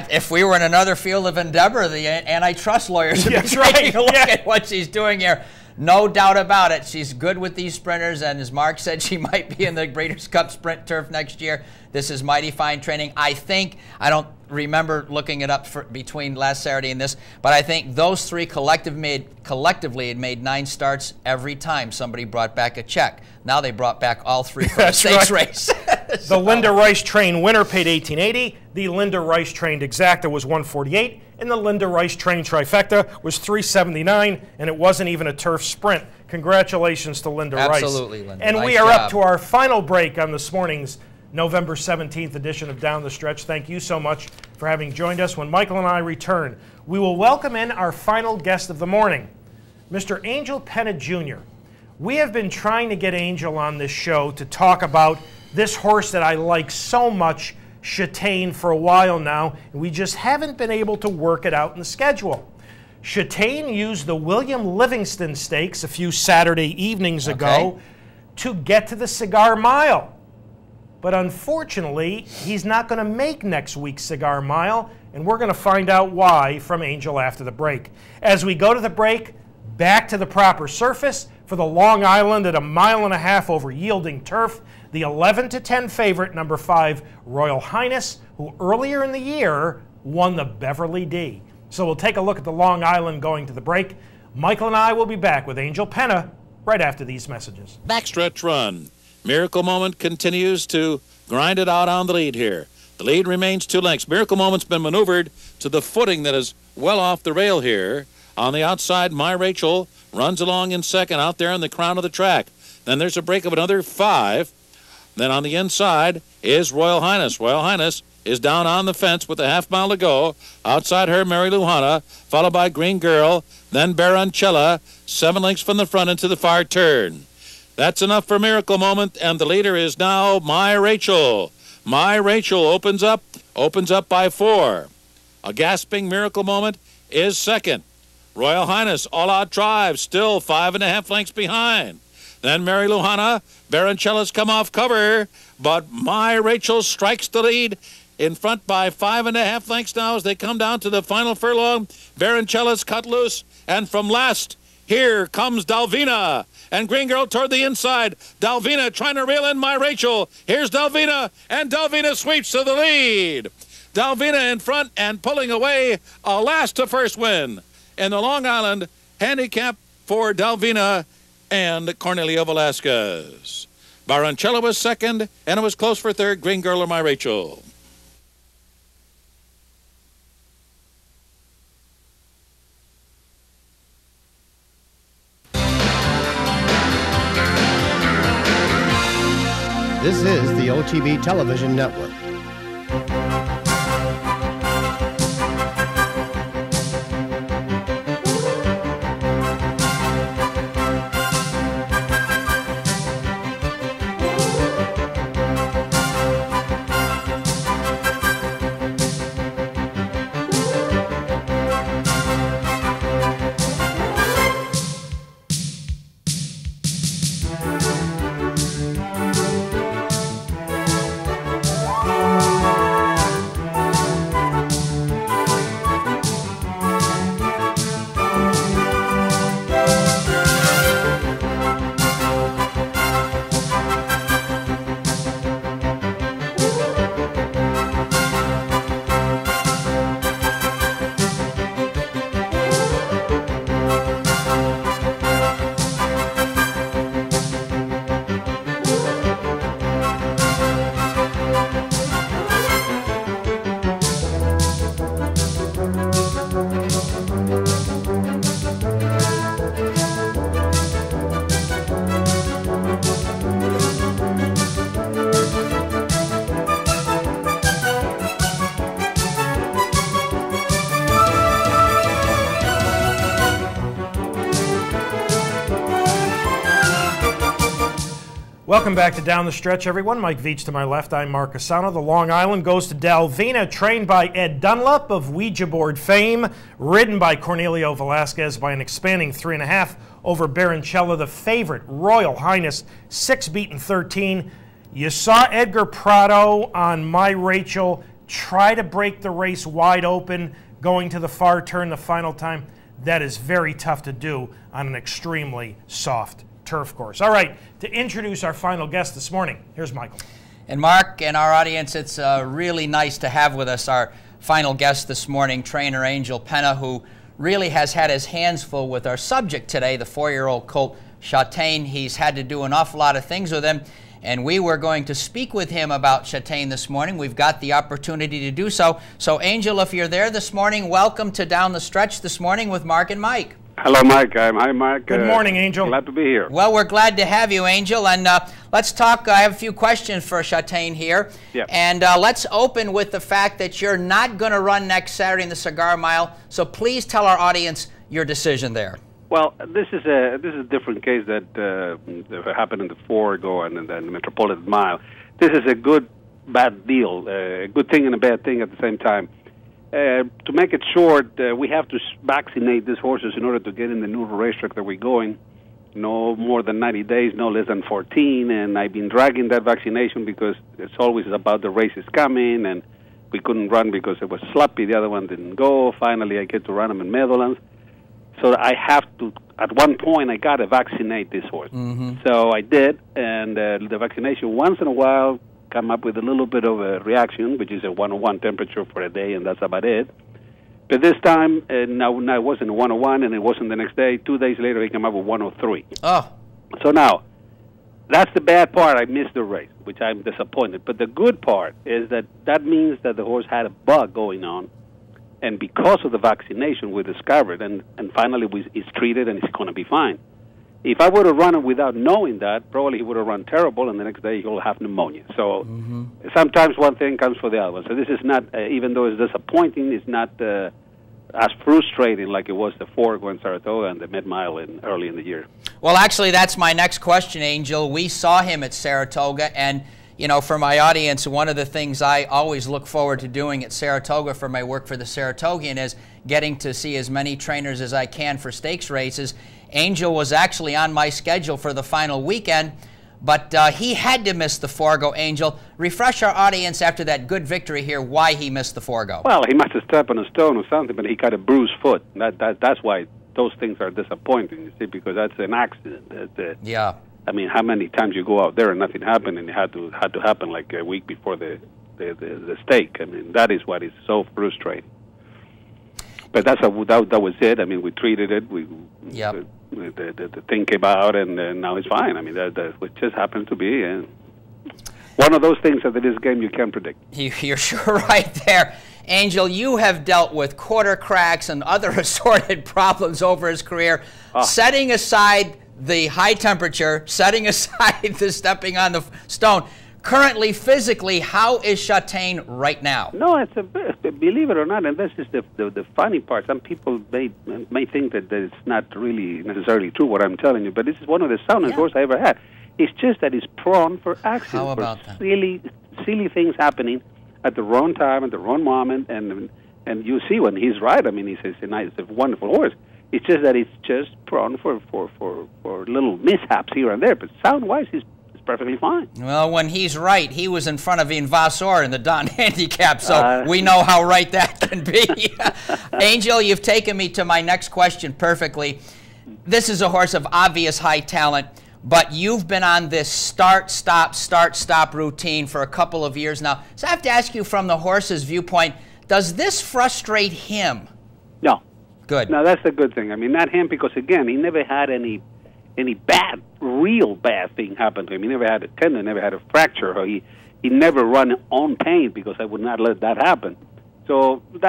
If we were in another field of endeavor, the antitrust lawyers would be taking a look at what she's doing here. No doubt about it. She's good with these sprinters, and as Mark said, she might be in the Breeders' Cup Sprint Turf next year. This is mighty fine training. I don't remember looking it up between last Saturday and this, but I think those three collectively had made 9 starts every time somebody brought back a check. Now they brought back all 3 for the stakes race.
The Linda Rice trained winner paid $18.80. The Linda Rice trained exacta was $148, and the Linda Rice trained trifecta was $379, and it wasn't even a turf sprint. Congratulations to Linda Rice.
Absolutely, Linda.
And
nice
we are
job.
up to our final break on this morning's November 17th edition of Down the Stretch. Thank you so much for having joined us. When Michael and I return, we will welcome in our final guest of the morning, Mr. Angel Penna Jr. We have been trying to get Angel on this show to talk about this horse that I like so much, Châtain, for a while now, and we just haven't been able to work it out in the schedule. Châtain used the William Livingston Stakes a few Saturday evenings ago to get to the Cigar Mile. But unfortunately, he's not going to make next week's Cigar Mile, and we're going to find out why from Angel after the break. As we go to the break, back to the proper surface for the Long Island at 1.5 miles over yielding turf, the 11-10 favorite, number 5, Royal Highness, who earlier in the year won the Beverly D. So we'll take a look at the Long Island going to the break. Michael and I will be back with Angel Penna right after these messages.
Backstretch run. Miracle Moment continues to grind it out on the lead here. The lead remains 2 lengths. Miracle Moment's been maneuvered to the footing that is well off the rail here. On the outside, My Rachel runs along in second out there in the crown of the track. Then there's a break of another 5. Then on the inside is Royal Highness. Royal Highness is down on the fence with a half mile to go. Outside her, Mary Luhana, followed by Green Girl, then Baroncella, 7 lengths from the front into the far turn. That's enough for Miracle Moment, and the leader is now My Rachel. My Rachel opens up by 4. A gasping Miracle Moment is second. Royal Highness, All Out Drive, still 5.5 lengths behind. Then Mary Luhana, Baroncella's come off cover, but My Rachel strikes the lead in front by 5.5 lengths now as they come down to the final furlong. Baroncella's cut loose, and from last, here comes Dalvina. And Green Girl toward the inside. Dalvina trying to reel in My Rachel. Here's Dalvina, and Dalvina sweeps to the lead. Dalvina in front and pulling away a last to first win in the Long Island handicap for Dalvina and Cornelia Velasquez. Baroncella was second, and it was close for third, Green Girl or My Rachel.
This is the OTB Television Network.
Welcome back to Down the Stretch, everyone. Mike Veach to my left. I'm Mark CUSANO. The Long Island goes to Dalvina, trained by Ed Dunlap of Ouija board fame, ridden by Cornelio Velasquez by an expanding 3.5 over Baroncella, the favorite, Royal Highness, 6 beaten 13. You saw Edgar Prado on My Rachel try to break the race wide open, going to the far turn the final time. That is very tough to do on an extremely soft turf course. All right, to introduce our final guest this morning, here's Michael.
And Mark and our audience, it's really nice to have with us our final guest this morning, trainer Angel Penna, who really has had his hands full with our subject today, the 4-year-old colt Châtain. He's had to do an awful lot of things with him, and we were going to speak with him about Châtain this morning. We've got the opportunity to do so. So, Angel, if you're there this morning, welcome to Down the Stretch this morning with Mark and Mike.
Hello, Mike. Hi, Mark.
Good morning, Angel.
Glad to be here.
Well, we're glad to have you, Angel. And let's talk. I have a few questions for Châtain here.
Yep.
And let's open with the fact that you're not going to run next Saturday in the Cigar Mile. So please tell our audience your decision there.
Well, this is a different case that happened in the Forego and then the Metropolitan Mile. This is a good, bad deal, a good thing and a bad thing at the same time. To make it short, we have to vaccinate these horses in order to get in the new racetrack that we're going. No more than 90 days, no less than 14, and I've been dragging that vaccination because it's always about the races coming, and we couldn't run because it was sloppy. The other one didn't go. Finally, I get to run them in Meadowlands. So I have to, at one point, I got to vaccinate this horse. So I did, and the vaccination once in a while come up with a little bit of a reaction, which is a 101 temperature for a day, and that's about it. But this time, now it wasn't a 101, and it wasn't the next day. 2 days later, he came up with 103.
Oh.
So now, that's the bad part. I missed the race, which I'm disappointed. But the good part is that means that the horse had a bug going on, and because of the vaccination, we discovered, and finally he's treated, and he's going to be fine. If I would have run him without knowing that, probably he would have run terrible, and the next day he'll have pneumonia. So sometimes one thing comes for the other one. So this is not, even though it's disappointing, it's not as frustrating like it was the Forego in Saratoga and the Mid-Mile early in the year.
Well, actually, that's my next question, Angel. We saw him at Saratoga, and, you know, for my audience, one of the things I always look forward to doing at Saratoga for my work for the Saratogian is getting to see as many trainers as I can for stakes races. Angel was actually on my schedule for the final weekend, but he had to miss the Forego. Angel, refresh our audience after that good victory here why he missed the Forego.
Well, he must have stepped on a stone or something, but he got a bruised foot. That's why those things are disappointing, you see, because that's an accident.
Yeah.
I mean, how many times you go out there and nothing happened, and it had to happen like a week before the stake. I mean, that is what is so frustrating. But that was it. I mean, we treated it. The thing came out, and now it's fine. I mean, that just happens to be one of those things that in this game you can't predict.
You're sure right there. Angel, you have dealt with quarter cracks and other assorted problems over his career. Setting aside the high temperature, setting aside the stepping on the stone, currently, physically, how is Châtain right now?
No, believe it or not, and this is the funny part. Some people may think that it's not really necessarily true what I'm telling you, but this is one of the soundest horses I ever had. It's just that he's prone for accidents.
How about that?
Silly things happening at the wrong time, at the wrong moment, and you see when he's right. I mean, he's a wonderful horse. It's just that it's just prone for little mishaps here and there, but sound-wise, he's perfectly fine.
Well, when he's right, he was in front of Vasseur in the Don Handicap, so we know how right that can be. Angel, you've taken me to my next question perfectly. This is a horse of obvious high talent, but you've been on this start-stop routine for a couple of years now. So I have to ask you from the horse's viewpoint, does this frustrate him?
No.
Good.
No, that's the good thing. I mean, not him, because, again, he never had any real bad thing happen to him. He never had a tendon, never had a fracture, or he never run on pain, because I would not let that happen. So in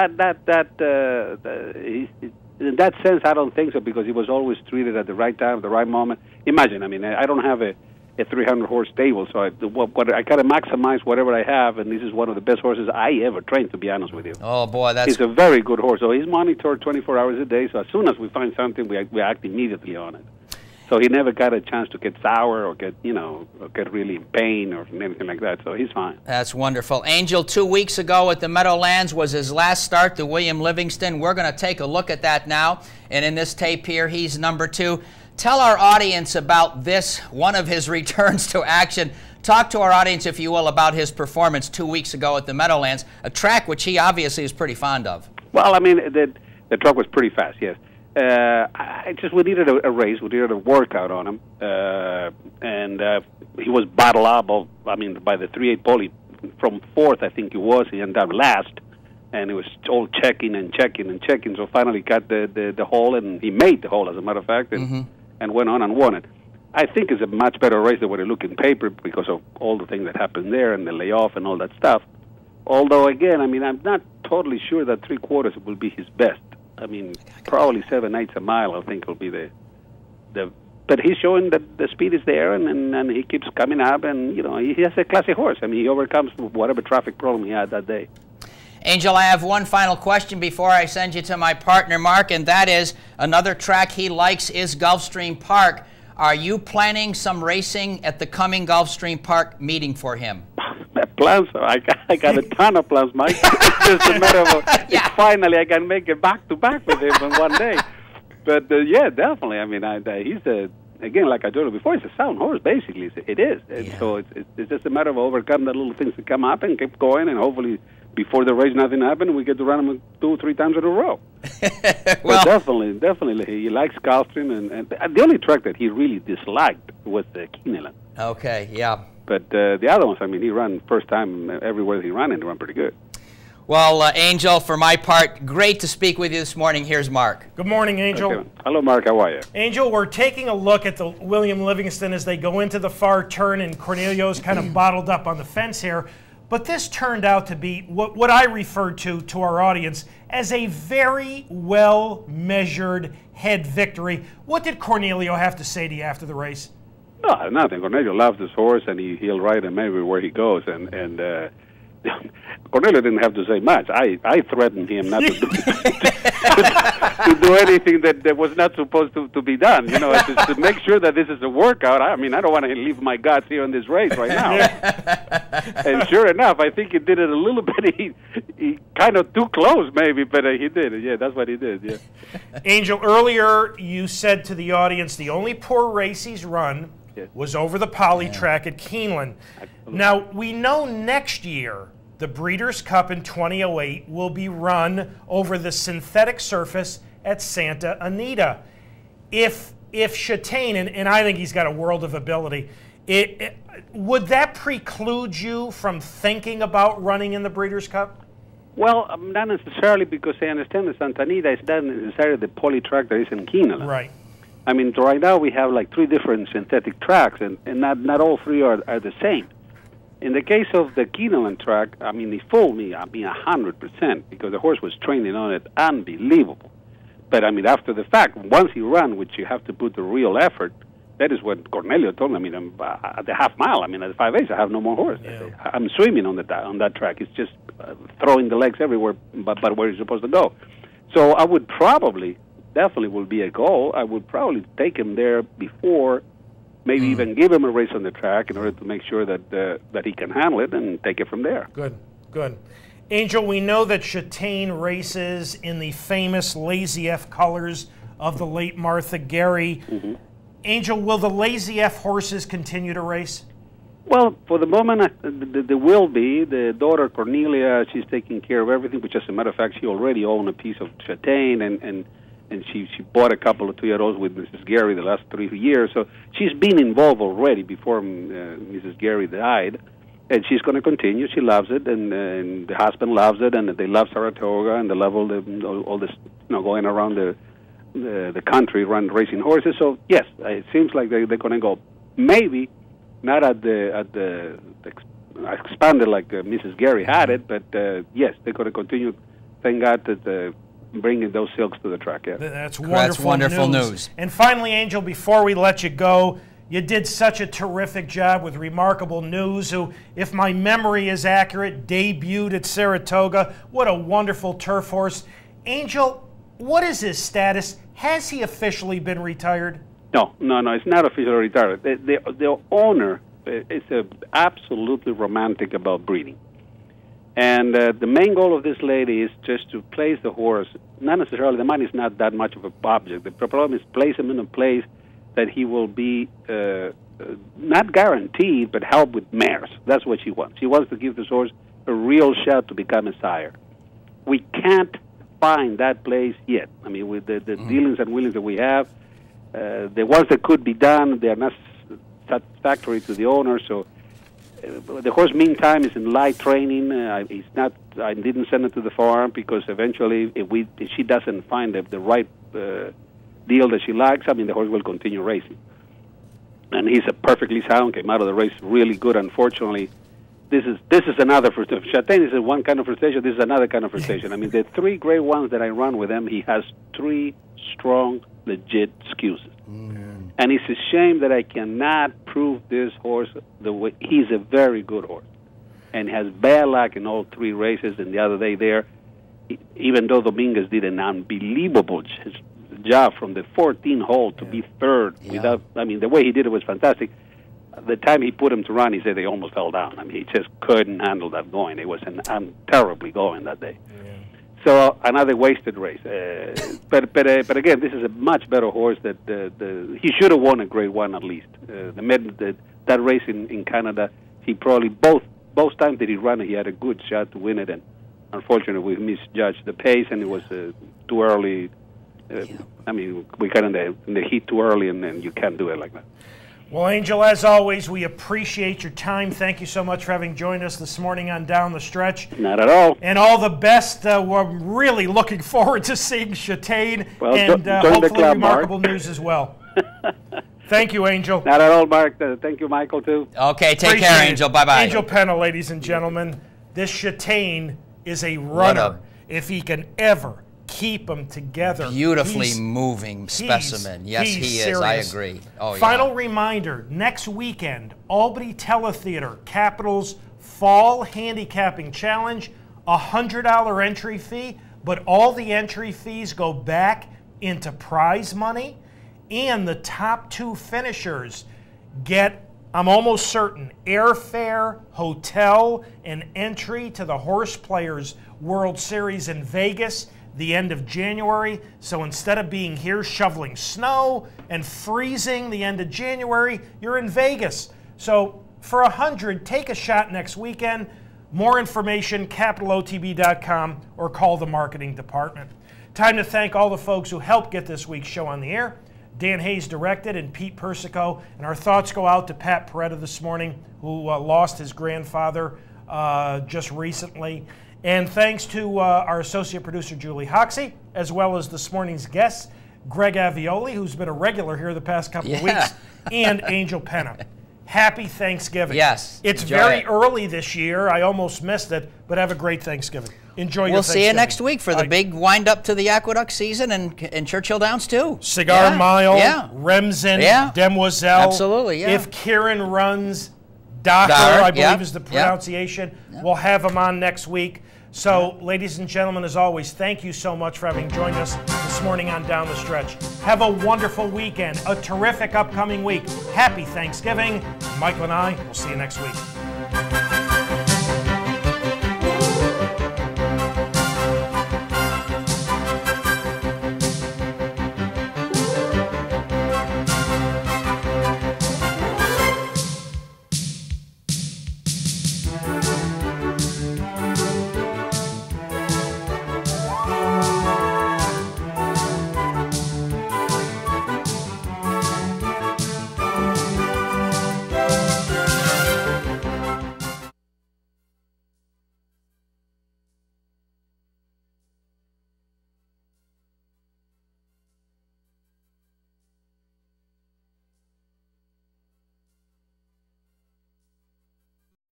that sense, I don't think so, because he was always treated at the right time, at the right moment. Imagine, I mean, I don't have a 300-horse stable, so I got to maximize whatever I have, and this is one of the best horses I ever trained, to be honest with you.
Oh, boy,
He's a very good horse, so he's monitored 24 hours a day, so as soon as we find something, we act immediately on it. So he never got a chance to get sour or get, or get really in pain or anything like that. So he's fine.
That's wonderful. Angel, 2 weeks ago at the Meadowlands was his last start, the William Livingston. We're going to take a look at that now. And in this tape here, he's number 2. Tell our audience about this, one of his returns to action. Talk to our audience, if you will, about his performance 2 weeks ago at the Meadowlands, a track which he obviously is pretty fond of.
Well, I mean, the truck was pretty fast, yes. We needed a race. We needed a workout on him. And he was battle up, by the 3/8 poly. From 4th, I think he was. He ended up last. And it was all checking and checking and checking. So finally got the hole, and he made the hole, as a matter of fact, and went on and won it. I think it's a much better race than what it looked in paper because of all the things that happened there and the layoff and all that stuff. Although, again, I'm not totally sure that 3/4 will be his best. Probably 7/8 a mile, I think, will be the. But he's showing that the speed is there, and he keeps coming up, and he has a classy horse. He overcomes whatever traffic problem he had that day.
Angel, I have one final question before I send you to my partner, Mark, and that is another track he likes is Gulfstream Park. Are you planning some racing at the coming Gulfstream Park meeting for him?
Plans? I got a ton of plans, Mike. It's just a matter of finally I can make it back-to-back with him in one day. But, yeah, definitely. He's again, like I told you before, it's a sound horse, basically. It is. And so it's just a matter of overcoming the little things that come up and keep going, and hopefully before the race nothing happened, we get to run him 2 or 3 times in a row. Well, definitely. He likes Gulfstream, and the only track that he really disliked was the Keeneland.
Okay, yeah.
But the other ones, he ran first time everywhere he ran, and he ran pretty good.
Well, Angel, for my part, great to speak with you this morning. Here's Mark.
Good morning, Angel.
Okay. Hello, Mark. How are you?
Angel, we're taking a look at the William Livingston as they go into the far turn, and Cornelio's kind of bottled up on the fence here. But this turned out to be what I referred to our audience as a very well-measured head victory. What did Cornelio have to say to you after the race?
No, nothing. Cornelio loves his horse, and he'll ride him everywhere he goes. And Cornelio didn't have to say much. I threatened him not to do anything that was not supposed to be done. Just to make sure that this is a workout. I don't want to leave my guts here in this race right now. And sure enough, I think he did it a little bit. He kind of too close, maybe, but he did it. Yeah, that's what he did. Yeah.
Angel, earlier you said to the audience the only poor race he's run was over the poly track at Keeneland. Now, we know next year the Breeders' Cup in 2008 will be run over the synthetic surface at Santa Anita. If Chastain, and I think he's got a world of ability, would that preclude you from thinking about running in the Breeders' Cup?
Well, not necessarily, because I understand that Santa Anita is not necessarily the poly track that is in Keeneland.
Right.
Right now we have like 3 different synthetic tracks, and not all 3 are the same. In the case of the Keeneland track, he fooled me, 100%, because the horse was training on it unbelievable. But, after the fact, once he ran, which you have to put the real effort, that is what Cornelio told me. At the half mile, at the 5/8, I have no more horse. Yeah. I'm swimming on that track. It's just throwing the legs everywhere but where you're supposed to go. So I would definitely will be a goal. I would probably take him there before, maybe even give him a race on the track in order to make sure that he can handle it and take it from there.
Good. Angel, we know that Chastain races in the famous Lazy F colors of the late Martha Gary. Angel, will the Lazy F horses continue to race?
Well, for the moment, there will be. The daughter, Cornelia, she's taking care of everything, which, as a matter of fact, she already owned a piece of Chastain, and she bought a couple of 2-year-olds with Mrs. Gary the last 3 years. So she's been involved already before Mrs. Gary died, and she's going to continue. She loves it, and the husband loves it, and they love Saratoga, and they love all this, going around the country, racing horses. So yes, it seems like they're going to go. Maybe not at the expanded like Mrs. Gary had it, but yes, they're going to continue. Thank God that. Bringing those silks to the track, yeah.
That's wonderful news. And finally, Angel, before we let you go, you did such a terrific job with Remarkable News, who, if my memory is accurate, debuted at Saratoga. What a wonderful turf horse. Angel, what is his status? Has he officially been retired?
No, it's not officially retired. The owner is absolutely romantic about breeding. And the main goal of this lady is just to place the horse. Not necessarily, the money is not that much of an object. The problem is place him in a place that he will be not guaranteed, but help with mares. That's what she wants. She wants to give this horse a real shot to become a sire. We can't find that place yet. I mean, with the dealings and willings that we have, the ones that could be done, they are not satisfactory to the owner. So the horse, meantime, is in light training. He's not. I didn't send it to the farm because eventually, if she doesn't find the right deal that she likes, I mean, the horse will continue racing. And he's a perfectly sound. Came out of the race really good. Unfortunately, this is another frustration. Châtain is one kind of frustration. This is another kind of frustration. I mean, the 3 great ones that I run with him, he has 3 strong, legit excuses. And it's a shame that I cannot prove this horse the way. He's a very good horse and has bad luck in all 3 races. And the other day there, even though Dominguez did an unbelievable job from the 14th hole to be third, without, I mean, the way he did it was fantastic. The time he put him to run, he said they almost fell down. I mean, he just couldn't handle that going. It was terribly going that day. So another wasted race. But again, this is a much better horse. That he should have won a Grade 1 at least. That race in Canada, he probably both times that he ran, he had a good shot to win it. And unfortunately, we misjudged the pace, and it was too early. I mean, we got in the heat too early, and you can't do it like that.
Well, Angel, as always, we appreciate your time. Thank you so much for having joined us this morning on Down the Stretch.
Not at all.
And all the best. We're really looking forward to seeing Châtain and hopefully remarkable news as well. Thank you, Angel.
Not at all, Mark. Thank you, Michael, too.
Okay, take care, Angel. Bye-bye.
Angel Penna, ladies and gentlemen. This Châtain is a runner. If he can ever keep them together.
Beautifully moving specimen. Yes, he is. I agree. Oh, yeah.
Final reminder, next weekend, Albany Teletheater, Capitals Fall Handicapping Challenge, $100 entry fee, but all the entry fees go back into prize money, and the top 2 finishers get, I'm almost certain, airfare, hotel, and entry to the Horse Players World Series in Vegas the end of January. So instead of being here shoveling snow and freezing the end of January, you're in Vegas. So for 100, take a shot next weekend. More information, capitalotb.com, or call the marketing department. Time to thank all the folks who helped get this week's show on the air. Dan Hayes directed, and Pete Persico. And our thoughts go out to Pat Peretta this morning, who lost his grandfather just recently. And thanks to our associate producer, Julie Hoxie, as well as this morning's guests, Greg Avioli, who's been a regular here the past couple of weeks, and Angel Penna. Happy Thanksgiving.
Yes.
It's very early this year. I almost missed it, but have a great Thanksgiving. Enjoy your Thanksgiving.
We'll see you next week for the big wind-up to the Aqueduct season and Churchill Downs, too.
Cigar Mile, Remsen, Demoiselle.
Absolutely,
If Kieran runs, Docker, I believe is the pronunciation. We'll have him on next week. So, ladies and gentlemen, as always, thank you so much for having joined us this morning on Down the Stretch. Have a wonderful weekend, a terrific upcoming week. Happy Thanksgiving. Michael and I will see you next week.